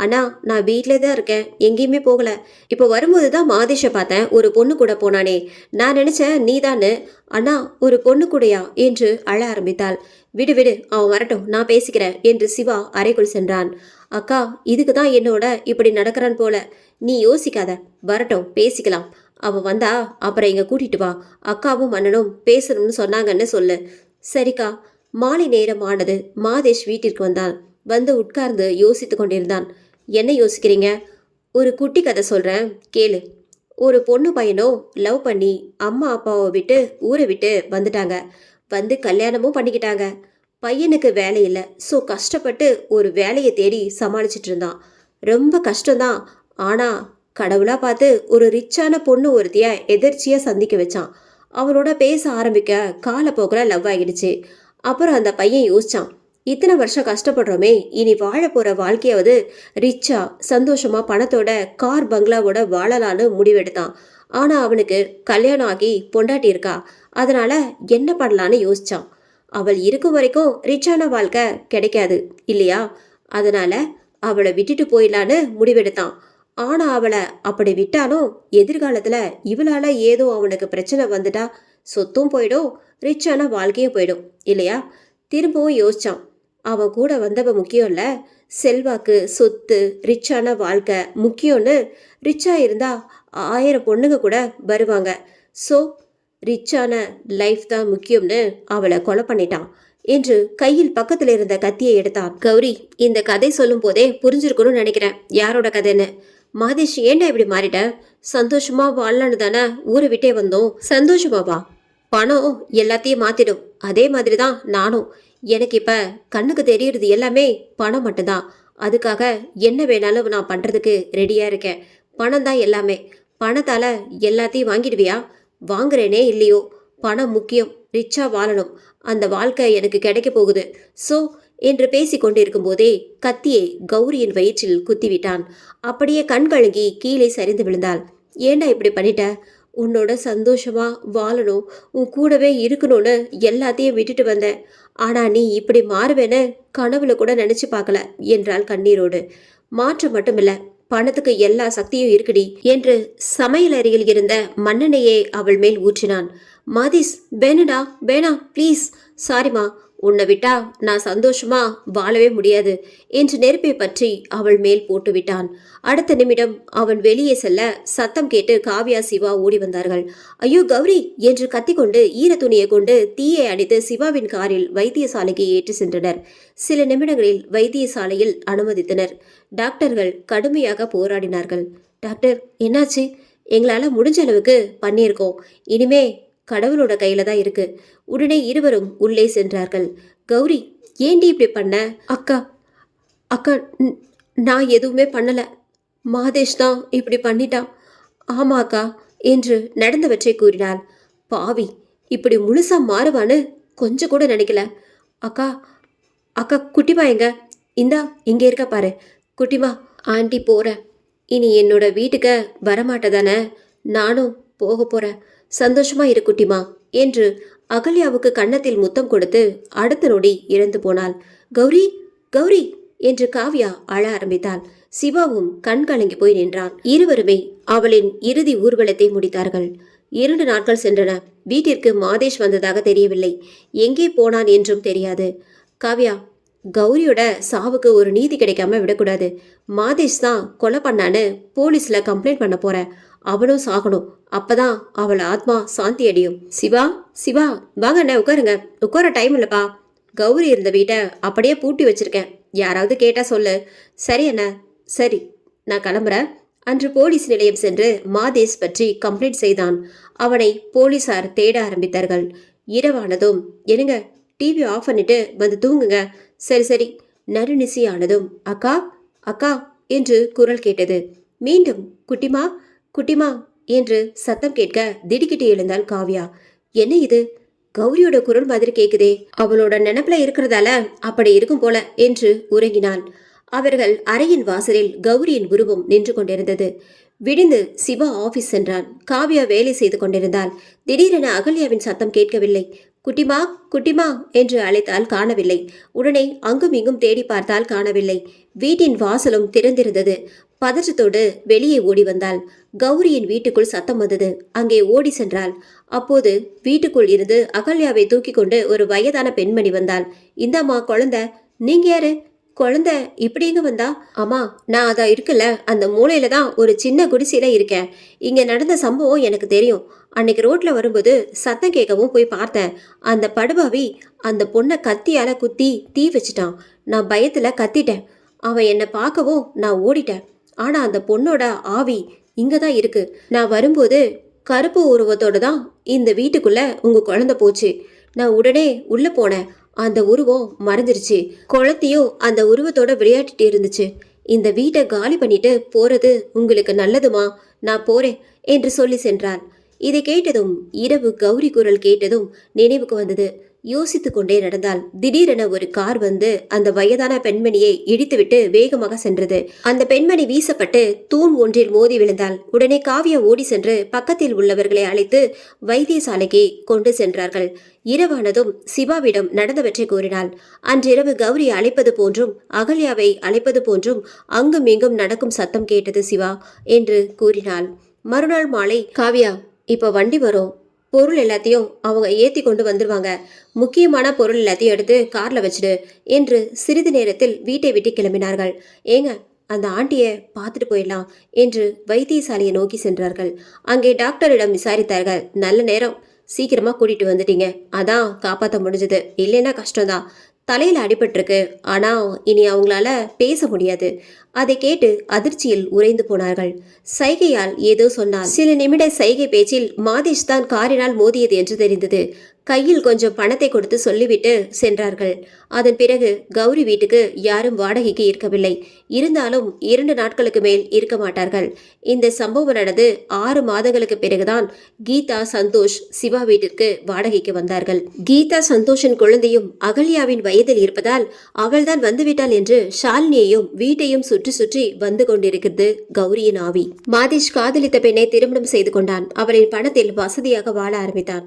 அண்ணா, நான் வீட்டிலே தான் இருக்கேன், எங்கேயுமே போகல. இப்போ வரும்போது தான் மாதேஷை பார்த்தேன், ஒரு பொண்ணு கூட போனானே. நான் நினைச்சேன் நீதான்னு. அண்ணா, ஒரு பொண்ணு கூடயா என்று அழ ஆரம்பித்தாள். விடு விடு, அவன் வரட்டும், நான் பேசிக்கிறேன் என்று சிவா அறைக்குள் சென்றான். அக்கா, இதுக்கு தான் என்னோட இப்படி நடக்கிறான் போல. நீ யோசிக்காத, வரட்டும், பேசிக்கலாம். அவன் வந்தா அப்புறம் இங்க கூட்டிட்டு வா. அக்காவும் அண்ணனும் பேசணும்னு சொன்னாங்கன்னு சொல்லு. சரிக்கா. மாலை நேரம் ஆனது. மாதேஷ் வீட்டிற்கு வந்தான். வந்து உட்கார்ந்து யோசித்து கொண்டிருந்தான். என்ன யோசிக்கிறீங்க? ஒரு குட்டி கதை சொல்றேன், கேளு. ஒரு பொண்ணு பையனும் லவ் பண்ணி அம்மா அப்பாவை விட்டு ஊரை விட்டு வந்துட்டாங்க. வந்து கல்யாணமும் பண்ணிக்கிட்டாங்க. பையனுக்கு வேலை இல்லை, ஸோ கஷ்டப்பட்டு ஒரு வேலையை தேடி சமாளிச்சிட்டு இருந்தான். ரொம்ப கஷ்டம்தான். ஆனா கடவுளா பார்த்து ஒரு ரிச்சான பொண்ணு ஒருத்திய எதிர்ச்சியா சந்திக்க வச்சான். அவனோட பேச ஆரம்பிக்க காலப்போக்கில் லவ் ஆகிடுச்சு. அப்புறம் அந்த பையன் யோசிச்சான், இத்தனை வருஷம் கஷ்டப்படுறோமே, இனி வாழ போற வாழ்க்கையாவது ரிச்சா சந்தோஷமா பணத்தோட கார் பங்களாவோட வாழலான்னு முடிவெடுத்தான். ஆனா அவனுக்கு கல்யாணம் ஆகி பொண்டாட்டி இருக்கா. அதனால என்ன பண்ணலான்னு யோசிச்சான். அவள் இருக்கும் வரைக்கும் ரிச்சான வாழ்க்கை கிடைக்காது இல்லையா? அதனால அவளை விட்டுட்டு போயிடலான்னு முடிவெடுத்தான். ஆனா அவளை அப்படி விட்டாலும் எதிர்காலத்துல இவளால ஏதோ அவனுக்கு பிரச்சனை வந்துட்டா சொத்தும் போயிடும், ரிச்சான வாழ்க்கையும் போயிடும் இல்லையா? திரும்பவும் யோசிச்சான். அவன் கூட வந்தவ முக்கியம் இல்லை, செல்வாக்கு, சொத்து, ரிச்சான வாழ்க்கை முக்கியம்னு. ரிச்சா இருந்தா 1000 பொண்ணுங்க கூட வருவாங்க. ஸோ ரிச்சான லைஃப் தான் முக்கியம்னு அவளை கொலை பண்ணிட்டான் என்று கையில் பக்கத்தில் இருந்த கத்தியை எடுத்தான். கௌரி, இந்த கதை சொல்லும் போதே புரிஞ்சிருக்கணும்னு நினைக்கிறேன் யாரோட கதைன்னு. மாதேஷ், ஏன்டா இப்படி மாறிட்ட? சந்தோஷமா வாழலான்னு தானே ஊரை விட்டே வந்தோம். சந்தோஷமாவா? பணம் எல்லாத்தையும் மாத்திடும். அதே மாதிரி தான் நானும். எனக்கு இப்ப கண்ணுக்கு தெரியறது எல்லாமே பணம் மட்டும்தான். அதுக்காக என்ன வேணாலும் நான் பண்றதுக்கு ரெடியா இருக்கேன். பணம் தான் எல்லாமே. பணத்தால எல்லாத்தையும் வாங்கிடுவியா? வாங்குறேனே இல்லையோ, பணம் முக்கியம். ரிச்சா வாழணும். அந்த வாழ்க்கை எனக்கு கிடைக்க போகுது. ஸோ என்று பேசி கொண்டிருக்கும் போதே கத்தியை கௌரியின் வயிற்றில் குத்திவிட்டான். அப்படியே கண் கலங்கி கீழே சரிந்து விழுந்தாள். ஏண்டா இப்படி பண்ணிட்ட? உன்னோட சந்தோஷமா வாழணும், உன் கூடவே இருக்கணும்னு எல்லாத்தையும் விட்டுட்டு வந்தேன். ஆனா நீ இப்படி மாறுவேன்னு கனவுல கூட நினைச்சு பார்க்கல என்றாள் கண்ணீரோடு. மாற்றம் மட்டுமில்ல, பணத்துக்கு எல்லா சக்தியும் இருக்குடி என்று சமையல் அறையில் இருந்த மண்ணெண்ணையை அவள் மேல் ஊற்றினான். மாதேஷ், வேணுடா, வேணாம், ப்ளீஸ். சாரிமா, உன்னை விட்டா நான் சந்தோஷமா வாழவே முடியாது என்று நெருப்பை பற்றி அவள் மேல் போட்டு விட்டான். அடுத்த நிமிடம் அவன் வெளியே செல்ல சத்தம் கேட்டு காவ்யா, சிவா ஓடி வந்தார்கள். ஐயோ கௌரி என்று கத்திக்கொண்டு ஈர துணியை கொண்டு தீயை அடித்து சிவாவின் காரில் வைத்தியசாலைக்கு ஏற்றி சென்றனர். சில நிமிடங்களில் வைத்தியசாலையில் அனுமதித்தனர். டாக்டர்கள் கடுமையாக போராடினார்கள். டாக்டர், என்னாச்சு? எங்களால் முடிஞ்ச அளவுக்கு பண்ணியிருக்கோம், இனிமே கடவுளோட கையில தான் இருக்கு. உடனே இருவரும் உள்ளே சென்றார்கள். கௌரி, ஏண்டி இப்படி பண்ண? அக்கா, அக்கா, நான் எதுவுமே பண்ணல, மாதேஷ் தான் இப்படி பண்ணிட்டான். ஆமா அக்கா என்று நடந்தவற்றை கூறினாள். பாவி, இப்படி முழுசா மாறுவான்னு கொஞ்சம் கூட நினைக்கல. அக்கா, அக்கா, குட்டிமா எங்க? இந்தா இங்கே இருக்க பாரு. குட்டிமா, ஆண்டி போறேன், இனி என்னோட வீட்டுக்கு வரமாட்டதானே? நானும் போக போறேன், சந்தோஷமா இரு குட்டிமா என்று அகல்யாவுக்கு கன்னத்தில் முத்தம் கொடுத்து அடுத்த நொடி இறந்து போனாள். கௌரி, கௌரி என்று காவ்யா அழ ஆரம்பித்தாள். சிவாவும் கண் கலங்கி போய் நின்றான். இருவருமே அவளின் இறுதி ஊர்வலத்தை முடித்தார்கள். 2 நாட்கள் சென்றன. வீட்டிற்கு மாதேஷ் வந்ததாக தெரியவில்லை. எங்கே போனான் என்றும் தெரியாது. காவ்யா, கௌரியோட சாவுக்கு ஒரு நீதி கிடைக்காம விடக்கூடாது. மாதேஷ் தான் கொலை பண்ணான்னு போலீஸ்ல கம்ப்ளைண்ட் பண்ண போற. அவனும் சாகணும். அப்பதான் அவள் ஆத்மா சாந்தி அடையும். சிவா, சிவா, வாங்க அண்ணே, உட்காருங்க. உட்கார டைம் இல்லப்பா. கௌரி இருந்த வீட்டை அப்படியே பூட்டி வச்சிருக்கேன். யாராவது கேட்டா சொல்லு. சரி அண்ணா, சரி, நான் கிளம்புறேன். அன்று போலீஸ் நிலையம் சென்று மாதேஷ் பற்றி கம்ப்ளைண்ட் செய்தான். அவனை போலீசார் தேட ஆரம்பித்தார்கள். இரவானதும், என்னங்க, டிவி ஆஃப் பண்ணிட்டு வந்து தூங்குங்க. சரி சரி. நடுநிசி ஆனதும், அக்கா அக்கா என்று குரல் கேட்டது. மீண்டும் குட்டிமா குட்டிமா என்று சத்தம் கேட்க திடுக்கிட்டு எழுந்தாள் காவ்யா. என்ன இது? கௌரியோட குரல் மாதிரி கேக்குதே. அவளோட நினைப்புல இருக்கிறதால அப்படி இருக்கும் போல என்று உறங்கினாள். அவர்கள் அறையின் வாசலில் கௌரியின் உருவம் நின்று கொண்டிருந்தது. விடிந்து சிவா ஆபீஸ் சென்றான். காவ்யா வேலை செய்து கொண்டிருந்தாள். திடீரென அகல்யாவின் சத்தம் கேட்கவில்லை. குட்டிமா குட்டிமா என்று அழைத்தால் காணவில்லை. உடனே அங்கும் இங்கும் தேடி பார்த்தால் காணவில்லை. வீட்டின் வாசலும் திறந்திருந்தது. பதற்றத்தோடு வெளியே ஓடி வந்தாள். கௌரியின் வீட்டுக்குள் சத்தம் வந்தது. அங்கே ஓடி சென்றாள். அப்போது வீட்டுக்குள் இருந்து அகல்யாவை தூக்கி கொண்டு ஒரு வயதான பெண்மணி வந்தாள். இந்தாம்மா குழந்தை. நீங்க யாரு? குழந்தை இப்படி எங்க வந்தா? அம்மா, நான் அதான் இருக்குல்ல, அந்த மூலையில தான் ஒரு சின்ன குடிசையில இருக்கேன். இங்க நடந்த சம்பவம் எனக்கு தெரியும். அன்னைக்கு ரோட்ல வரும்போது சத்தம் கேட்கவும் போய் பார்த்தேன். அந்த படுபாவி அந்த பொண்ணை கத்தியால குத்தி தீ வச்சுட்டான். நான் பயத்துல கத்திட்டேன். அவன் என்னை பார்க்கவும் நான் ஓடிட்டேன். ஆனா அந்த பொண்ணோட ஆவி இங்க தான் இருக்கு. நான் வரும்போது கருப்பு உருவத்தோட தான் இந்த வீட்டுக்குள்ள உங்க குழந்தை போச்சு. நான் உடனே உள்ள போனேன். அந்த உருவம் மறைஞ்சிருச்சு. குழந்தையும் அந்த உருவத்தோட விளையாடிட்டு இருந்துச்சு. இந்த வீட்டை காலி பண்ணிட்டு போறது உங்களுக்கு நல்லதுமா? நான் போறேன் என்று சொல்லி சென்றாள். இதை கேட்டதும், இரவு கௌரி குரல் கேட்டதும் நினைவுக்கு வந்தது. யோசித்து கொண்டே நடந்தாள். திடீரென ஒரு கார் வந்து அந்த வயதான பெண்மணியை இடித்துவிட்டு வேகமாக சென்றது. அந்த பெண்மணி வீசப்பட்டு தூண் ஒன்றில் மோதி விழுந்தாள். உடனே காவ்யா ஓடி சென்று பக்கத்தில் உள்ளவர்களை அழைத்து வைத்தியசாலைக்கு கொண்டு சென்றார்கள். இரவானதும் சிவாவிடம் நடந்தவற்றை கூறினாள். அன்றிரவு கௌரி அழைப்பது போன்றும் அகல்யாவை அழைப்பது போன்றும் அங்கும் இங்கும் நடக்கும் சத்தம் கேட்டது சிவா என்று கூறினாள். மறுநாள் மாலை, காவ்யா, இப்ப வண்டி வரும். பொருள் எல்லாத்தையும் அவங்க ஏற்றி கொண்டு வந்துடுவாங்க. முக்கியமான பொருள் எல்லாத்தையும் எடுத்து காரில் வச்சுடு என்று சிறிது நேரத்தில் வீட்டை விட்டு கிளம்பினார்கள். ஏங்க, அந்த ஆண்டியை பார்த்துட்டு போயிடலாம் என்று வைத்தியசாலையை நோக்கி சென்றார்கள். அங்கே டாக்டரிடம் விசாரித்தார்கள். நல்ல நேரம், சீக்கிரமாக கூட்டிகிட்டு வந்துட்டீங்க. அதான் காப்பாற்ற முடிஞ்சது. இல்லைன்னா கஷ்டம்தான். தலையில் அடிபட்டிருக்கு. ஆனால் இனி அவங்களால பேச முடியாது. அதை கேட்டு அதிர்ச்சியில் உறைந்து போனார்கள். சைகையால் ஏதோ சொன்னார். சில நிமிட சைகை பேச்சில் மாதேஷ் தான் காரினால் மோதியது என்று தெரிந்தது. கையில் கொஞ்சம் பணத்தை கொடுத்து சொல்லிவிட்டு சென்றார்கள். அதன் பிறகு கௌரி வீட்டுக்கு யாரும் வாடகைக்கு இருக்கவில்லை. இருந்தாலும் 2 நாட்களுக்கு மேல் இருக்க மாட்டார்கள். இந்த சம்பவம் நடந்து 6 மாதங்களுக்கு பிறகுதான் கீதா, சந்தோஷ் சிவா வீட்டிற்கு வாடகைக்கு வந்தார்கள். கீதா சந்தோஷின் குழந்தையும் அகல்யாவின் வயதில் இருப்பதால் அவள்தான் வந்துவிட்டாள் என்று ஷாலினியையும் வீட்டையும் சுற்றி சுற்றி வந்து கொண்டிருக்கிறது கௌரியின் ஆவி. மாதேஷ் காதலித்த பெண்ணை திருமணம் செய்து கொண்டான். அவளின் பணத்தில் வசதியாக வாழ ஆரம்பித்தான்.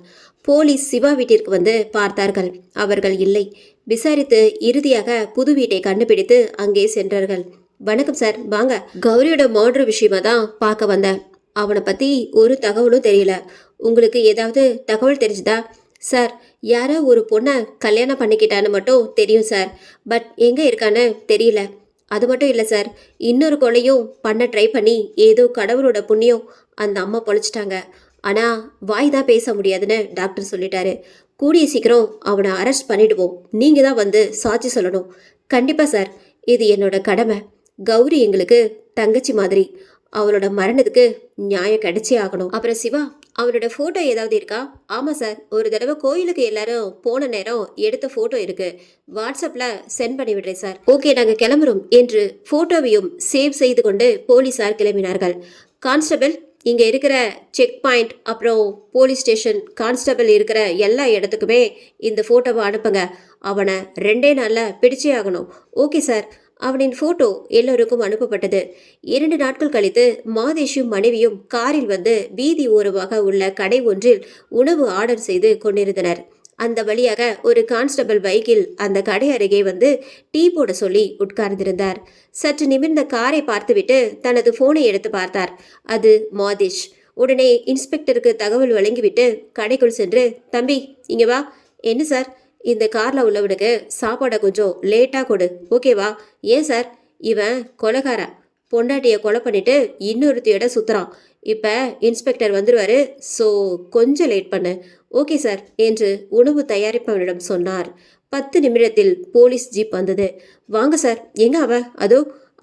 போலீஸ் சிவா வீட்டிற்கு வந்து பார்த்தார்கள். அவர்கள் இல்லை. விசாரித்து இறுதியாக புது வீட்டை கண்டுபிடித்து அங்கே சென்றார்கள். வணக்கம் சார், வாங்க. கௌரியோட மர்டர் விஷயமா தான் பார்க்க வந்தேன். அவனை பத்தி ஒரு தகவலும் தெரியல. உங்களுக்கு ஏதாவது தகவல் தெரிஞ்சுதா? சார், யாரோ ஒரு பொண்ணை கல்யாணம் பண்ணிக்கிட்டான்னு மட்டும் தெரியும் சார். பட் எங்க இருக்கான்னு தெரியல. அது மட்டும் இல்லை சார், இன்னொரு கொலையும் பண்ண ட்ரை பண்ணி ஏதோ கடவுளோட புண்ணியம் அந்த அம்மா பொழைச்சிட்டாங்க. ஆனால் வாய் தான் பேச முடியாதுன்னு டாக்டர் சொல்லிட்டாரு. கூடிய சீக்கிரம் அவனை அரெஸ்ட் பண்ணிடுவோம். நீங்கள் தான் வந்து சாட்சி சொல்லணும். கண்டிப்பாக சார், இது என்னோட கடமை. கௌரி எங்களுக்கு தங்கச்சி மாதிரி. அவளோட மரணத்துக்கு நியாயம் கிடைச்சே ஆகணும். அப்புறம் சிவா, அவனோட ஃபோட்டோ ஏதாவது இருக்கா? ஆமாம் சார், ஒரு தடவை கோயிலுக்கு எல்லாரும் போன நேரம் எடுத்த ஃபோட்டோ இருக்கு. வாட்ஸ்அப்பில் சென்ட் பண்ணி விடுறேன் சார். ஓகே, நாங்கள் கிளம்புறோம் என்று ஃபோட்டோவையும் சேவ் செய்து கொண்டு போலீஸார் கிளம்பினார்கள். கான்ஸ்டபிள், இங்கே இருக்கிற செக் பாயிண்ட் அப்புறம் போலீஸ் ஸ்டேஷன் கான்ஸ்டபிள் இருக்கிற எல்லா இடத்துக்குமே இந்த ஃபோட்டோவை அனுப்புங்க. அவனை 2 நாளில் பிடிச்சே ஆகணும். Okay sir. அவனின் ஃபோட்டோ எல்லோருக்கும் அனுப்பப்பட்டது. 2 நாட்கள் கழித்து மாதேஷும் மனைவியும் காரில் வந்து வீதி ஓரமாக உள்ள கடை ஒன்றில் உணவு ஆர்டர் செய்து கொண்டிருந்தனர். அந்த வழியாக ஒரு கான்ஸ்டபிள் பைக்கில் அந்த கடை அருகே வந்து டீ போட சொல்லி உட்கார்ந்திருந்தார். சற்று நிமிர்ந்த காரை பார்த்துவிட்டு தனது போனை எடுத்து பார்த்தார். அது மாதேஷ். உடனே இன்ஸ்பெக்டருக்கு தகவல் வழங்கிவிட்டு கடைக்குள் சென்று, தம்பி இங்க வா. என்ன சார்? இந்த கார்ல உள்ளவனுக்கு சாப்பாடை கொஞ்சம் லேட்டா கொடு, ஓகேவா? ஏன் சார்? இவன் கொலைகாரன். பொண்டாட்டியை கொலை பண்ணிட்டு இன்னொருத்தியோட சுத்துறான். இப்ப இன்ஸ்பெக்டர் வந்துருவாரு, ஸோ கொஞ்சம் லேட் பண்ணு. ஓகே சார் என்று உணவு தயாரிப்பவனிடம் சொன்னார். 10 நிமிடத்தில் போலீஸ் ஜீப் வந்தது. வாங்க சார். எங்க அவ? அதோ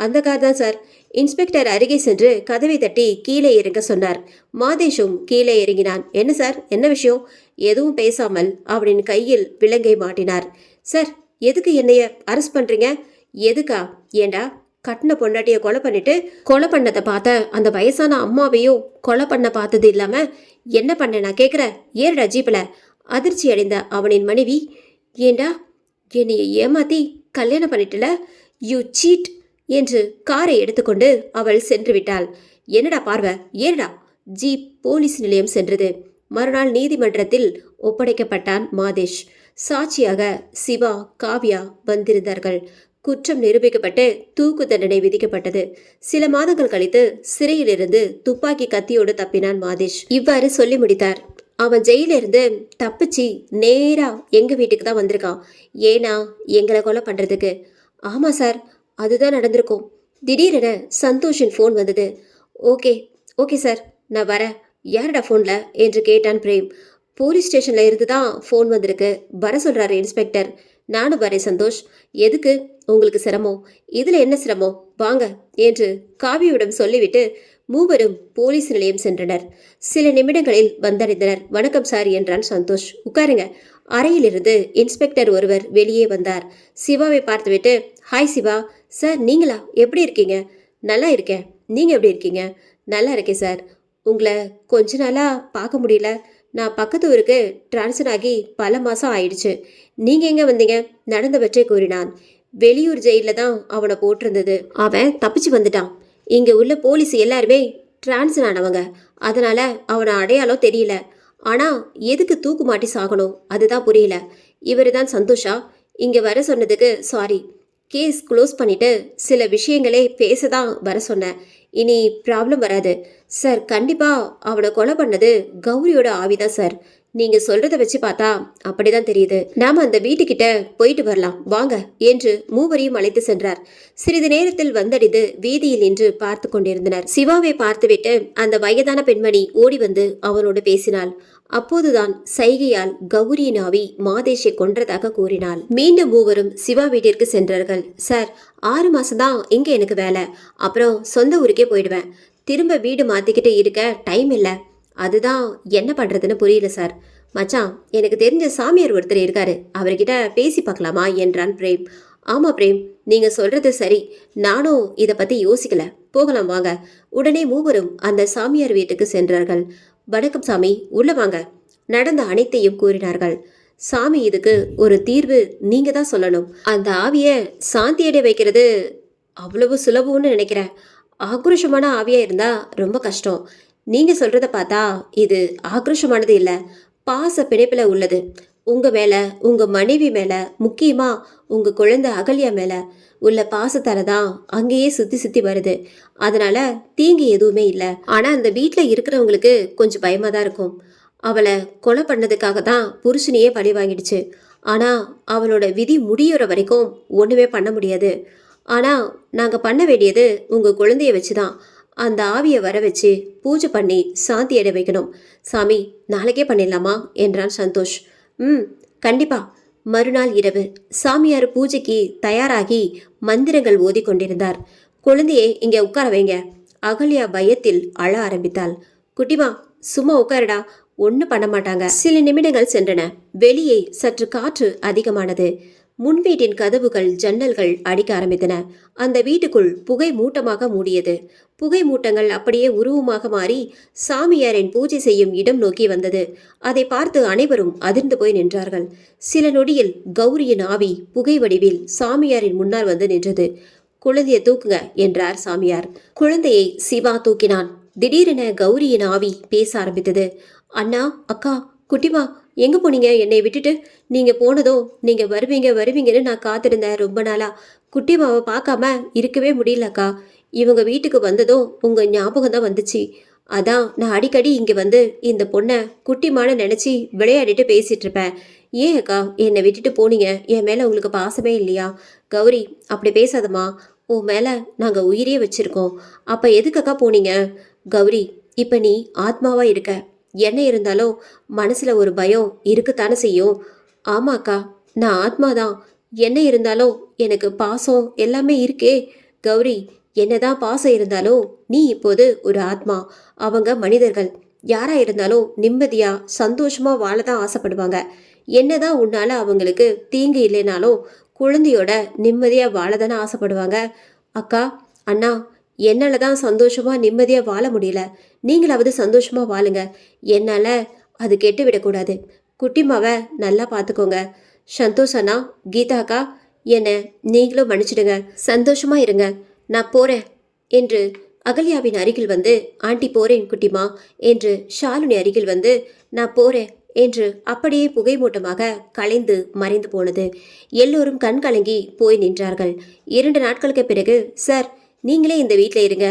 அந்த கார் தான் சார். இன்ஸ்பெக்டர் அருகே சென்று கதவை தட்டி கீழே இறங்க சொன்னார். மாதேஷும் கீழே இறங்கினான். என்ன சார், என்ன விஷயம்? எதுவும் பேசாமல் அவனின் கையில் விலங்கை மாட்டினார். சார், எதுக்கு என்னைய அரெஸ்ட் பண்றீங்க? எதுக்கா? ஏண்டா கட்டின பொண்டாட்டியை கொலை பண்ணிட்டு கொலை பண்ணதை பார்த்த அந்த வயசான அம்மாவையும் கொலை பண்ண பார்த்தது இல்லாம என்ன பண்ண நான் கேட்குறேன்? ஏறடா ஜீப்ல. அதிர்ச்சி அடைந்த அவனின் மனைவி, ஏண்டா என்னைய ஏமாத்தி கல்யாணம் பண்ணிட்டுல, யூ சீட் என்று காரை எடுத்துக்கொண்டு அவள் சென்று விட்டாள். என்னடா பார்வை, ஏறடா. ஜீப் போலீஸ் நிலையம் சென்றது. மறுநாள் நீதிமன்றத்தில் ஒப்படைக்கப்பட்டான் மாதேஷ். சாட்சியாக சிவா, காவ்யா வந்திருந்தார்கள். குற்றம் நிரூபிக்கப்பட்டு தூக்கு தண்டனை விதிக்கப்பட்டது. சில மாதங்கள் கழித்து சிறையிலிருந்து துப்பாக்கி கத்தியோடு தப்பினான் மாதேஷ். இவ்வாறு சொல்லி முடித்தார். அவன் ஜெயிலிருந்து தப்பிச்சு நேரா எங்க வீட்டுக்கு தான் வந்திருக்கான். ஏன்னா எங்களை கொலை பண்றதுக்கு. ஆமா சார், அதுதான் நடந்திருக்கும். திடீரென சந்தோஷின் ஃபோன் வந்தது. ஓகே ஓகே சார், நான் வரேன். யாரடா ஃபோனில் என்று கேட்டான் பிரேம். போலீஸ் ஸ்டேஷனில் இருந்து தான் ஃபோன் வந்திருக்கு, வர சொல்கிறாரு இன்ஸ்பெக்டர். நானும் வரேன் சந்தோஷ். எதுக்கு உங்களுக்கு சிரமம்? இதில் என்ன சிரமம்? வாங்க என்று காவியிடம் சொல்லிவிட்டு மூவரும் போலீஸ் நிலையம் சென்றனர். சில நிமிடங்களில் வந்தடைந்தனர். வணக்கம் சார் என்றான் சந்தோஷ். உட்காருங்க. அறையிலிருந்து இன்ஸ்பெக்டர் ஒருவர் வெளியே வந்தார். சிவாவை பார்த்துவிட்டு, ஹாய் சிவா. சார் நீங்களா? எப்படி இருக்கீங்க? நல்லா இருக்கேன். நீங்கள் எப்படி இருக்கீங்க? நல்லா இருக்கேன் சார். உங்களை கொஞ்ச நாளாக பார்க்க முடியல. நான் பக்கத்து ஊருக்கு டிரான்ஸ்ஃபர் ஆகி பல மாதம் ஆயிடுச்சு. நீங்கள் எங்கே வந்தீங்க? நடந்தவற்றை கூறினான். வெளியூர் ஜெயிலில் தான் அவனை போட்டிருந்தது. அவன் தப்பிச்சு வந்துட்டான். இங்கே உள்ள போலீஸ் எல்லாருமே டிரான்ஸ்ஃபர் ஆனவங்க. அதனால் அவனை அடையாளம் தெரியல. ஆனால் எதுக்கு தூக்கு மாட்டி சாகணும் அதுதான் புரியல. இவர் தான் சந்தோஷா? இங்கே வர சொன்னதுக்கு சாரி. கேஸ் க்ளோஸ் பண்ணிவிட்டு சில விஷயங்களே பேச தான் வர சொன்னேன். இனி ப்ராப்ளம் வராது சார். கண்டிப்பாக அவனை கொலை பண்ணது கௌரியோட ஆவிதான் சார். நீங்கள் சொல்கிறத வச்சு பார்த்தா அப்படிதான் தெரியுது. நாம் அந்த வீட்டுக்கிட்ட போயிட்டு வரலாம் வாங்க என்று மூவரையும் அழைத்து சென்றார். சிறிது நேரத்தில் வந்தடைந்து வீதியில் நின்று பார்த்து கொண்டிருந்தனர். சிவாவை பார்த்துவிட்டு அந்த வயதான பெண்மணி ஓடி வந்து அவனோடு பேசினாள். அப்போதுதான் சைகையால் கௌரியின் ஆவி மாதேஷை கொன்றதாக கூறினாள். மீண்டும் மூவரும் சிவா வீட்டிற்கு சென்றார்கள். சார், 6 மாசம்தான் இங்க எனக்கு வேலை. அப்புறம் சொந்த ஊருக்கே போயிடுவேன். திரும்ப வீடு மாத்திக்கிட்டு இருக்க டைம் இல்லை. அதுதான் என்ன பண்றதுன்னு புரியல சார். மச்சான், எனக்கு தெரிஞ்ச சாமியார் ஒருத்தர் இருக்காரு, அவர்கிட்ட பேசி பார்க்கலாமா என்றான் பிரேம். ஆமா பிரேம், நீங்க சொல்றது சரி. நானும் இதை பத்தி யோசிக்கல. போகலாம் வாங்க. உடனே மூவரும் அந்த சாமியார் வீட்டுக்கு சென்றார்கள். வணக்கம் சாமி, உள்ள வாங்க. நடந்த அனைத்தையும் கூறினார்கள். சாமி, இதுக்கு ஒரு தீர்வு நீங்க தான் சொல்லணும். அந்த ஆவிய சாந்தியடை வைக்கிறது அவ்வளவு சுலபம்னு நினைக்கிறேன். ஆக்ரோஷமான ஆவியா இருந்தா ரொம்ப கஷ்டம். நீங்க சொல்றத பார்த்தா இது ஆக்ரோஷமானது இல்லை, பாச பிணைப்புல உள்ளது. உங்க மேல, உங்க மனைவி மேல, முக்கியமா உங்க குழந்தை அகல்யா மேல உள்ள பாசத்தால தான் அங்கேயே சுத்தி சுத்தி வருது. அதனால தீங்கு எதுவுமே இல்லை. ஆனா அந்த வீட்டில் இருக்கிறவங்களுக்கு கொஞ்சம் பயமா தான் இருக்கும். அவளை கொலை பண்ணதுக்காக தான் புருஷனையே பழி வாங்கிடுச்சு. ஆனா அவளோட விதி முடியிற வரைக்கும் ஒண்ணுமே பண்ண முடியாது. ஆனா நாங்க பண்ண வேண்டியது உங்க குழந்தைய வச்சுதான். அந்த ஆவியை வர வச்சு பூஜை பண்ணி சாந்தி அடை வைக்கணும். சாமி, நாளைக்கே பண்ணிடலாமா என்றான் சந்தோஷ். கண்டிப்பா. மறுநாள் இரவு சாமியார் பூஜைக்கு தயாராகி மந்திரங்கள் ஓதி கொண்டிருந்தார். குழந்தையை இங்கே உட்கார வைங்க. அகல்யா பயத்தில் அழ ஆரம்பித்தாள். குட்டிமா, சும்மா உட்காருடா, ஒன்றும் பண்ண மாட்டாங்க. சில நிமிடங்கள் சென்றன. வெளியே சற்று காற்று அதிகமானது. முன் வீட்டின் கதவுகள், ஜன்னல்கள் அடிக்க ஆரம்பித்தன. அந்த வீட்டுக்குள் புகை மூட்டமாக மூடியது. புகை மூட்டங்கள் அப்படியே உருவமாக மாறி சாமியாரின் பூஜை செய்யும் இடம் நோக்கி வந்தது. அதை பார்த்து அனைவரும் அதிர்ந்து போய் நின்றார்கள். சில நொடியில் கௌரியின் ஆவி புகை வடிவில் சாமியாரின் முன்னால் வந்து நின்றது. குழந்தையை தூக்குங்க என்றார் சாமியார். குழந்தையை சிவா தூக்கினான். திடீரென கௌரியின் ஆவி பேச ஆரம்பித்தது. அண்ணா, அக்கா, குட்டிமா, எங்கே போனீங்க என்னை விட்டுட்டு? நீங்கள் போனதும் நீங்கள் வருவீங்க வருவீங்கன்னு நான் காத்திருந்தேன் ரொம்ப நாளாக. குட்டிமாவை பார்க்காம இருக்கவே முடியலக்கா. இவங்க வீட்டுக்கு வந்ததும் உங்கள் ஞாபகம் தான் வந்துச்சு. அதான் நான் அடிக்கடி இங்கே வந்து இந்த பொண்ணை குட்டிமான நினச்சி விளையாடிட்டு பேசிகிட்டு இருப்பேன். ஏன் அக்கா என்னை விட்டுட்டு போனீங்க? என் மேலே உங்களுக்கு பாசமே இல்லையா? கௌரி, அப்படி பேசாதம்மா. உன் மேலே நாங்கள் உயிரே வச்சுருக்கோம். அப்போ எதுக்கக்கா போனீங்க? கௌரி, இப்போ நீ ஆத்மாவாக இருக்க. என்ன இருந்தாலும் மனசில் ஒரு பயம் இருக்குத்தானே செய்யும். ஆமாக்கா, நான் ஆத்மாதான். என்ன இருந்தாலும் எனக்கு பாசம் எல்லாமே இருக்கே. கௌரி, என்னதான் பாசம் இருந்தாலும் நீ இப்போது ஒரு ஆத்மா. அவங்க மனிதர்கள். யாரா இருந்தாலும் நிம்மதியா சந்தோஷமா வாழ தான் ஆசைப்படுவாங்க. என்னதான் உன்னால அவங்களுக்கு தீங்கு இல்லைனாலும் குழந்தையோட நிம்மதியா வாழ தானே ஆசைப்படுவாங்க. அக்கா, அண்ணா, என்னால தான் சந்தோஷமா நிம்மதியா வாழ முடியல. நீங்களாவது சந்தோஷமா வாழுங்க. என்னால அது கெட்டு விடக்கூடாது. குட்டிமாவை நல்லா பார்த்துக்கோங்க. சந்தோஷ் அண்ணா, கீதா அக்கா, என்னை நீங்களும் மன்னிச்சிடுங்க. சந்தோஷமா இருங்க. நான் போறேன் என்று அகல்யாவின் அருகில் வந்து, ஆண்டி போறேன் குட்டிமா என்று ஷாலுனி அருகில் வந்து, நான் போறேன் என்று அப்படியே புகைமூட்டமாக கலைந்து மறைந்து போனது. எல்லோரும் கண் கலங்கி போய் நின்றார்கள். 2 நாட்களுக்கு பிறகு, சார், நீங்களே இந்த வீட்டில் இருங்க.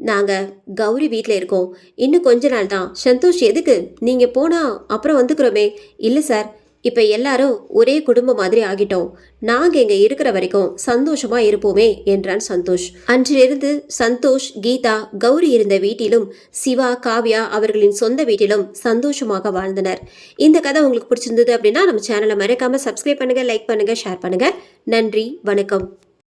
நாங்கள் கௌரி வீட்டில் இருக்கோம். இன்னும் கொஞ்ச நாள் தான். சந்தோஷ், எதுக்கு? நீங்கள் போனால் அப்புறம் வந்துக்கிறோமே. இல்லை சார், இப்போ எல்லாரும் ஒரே குடும்பம் மாதிரி ஆகிட்டோம். நாங்கள் இங்கே இருக்கிற வரைக்கும் சந்தோஷமா இருப்போமே என்றான் சந்தோஷ். அன்றிலிருந்து சந்தோஷ், கீதா, கௌரி இருந்த வீட்டிலும் சிவா, காவ்யா அவர்களின் சொந்த வீட்டிலும் சந்தோஷமாக வாழ்ந்தனர். இந்த கதை உங்களுக்கு பிடிச்சிருந்தது அப்படின்னா நம்ம சேனலை மறக்காம சப்ஸ்கிரைப் பண்ணுங்க, லைக் பண்ணுங்க, ஷேர் பண்ணுங்க. நன்றி, வணக்கம்.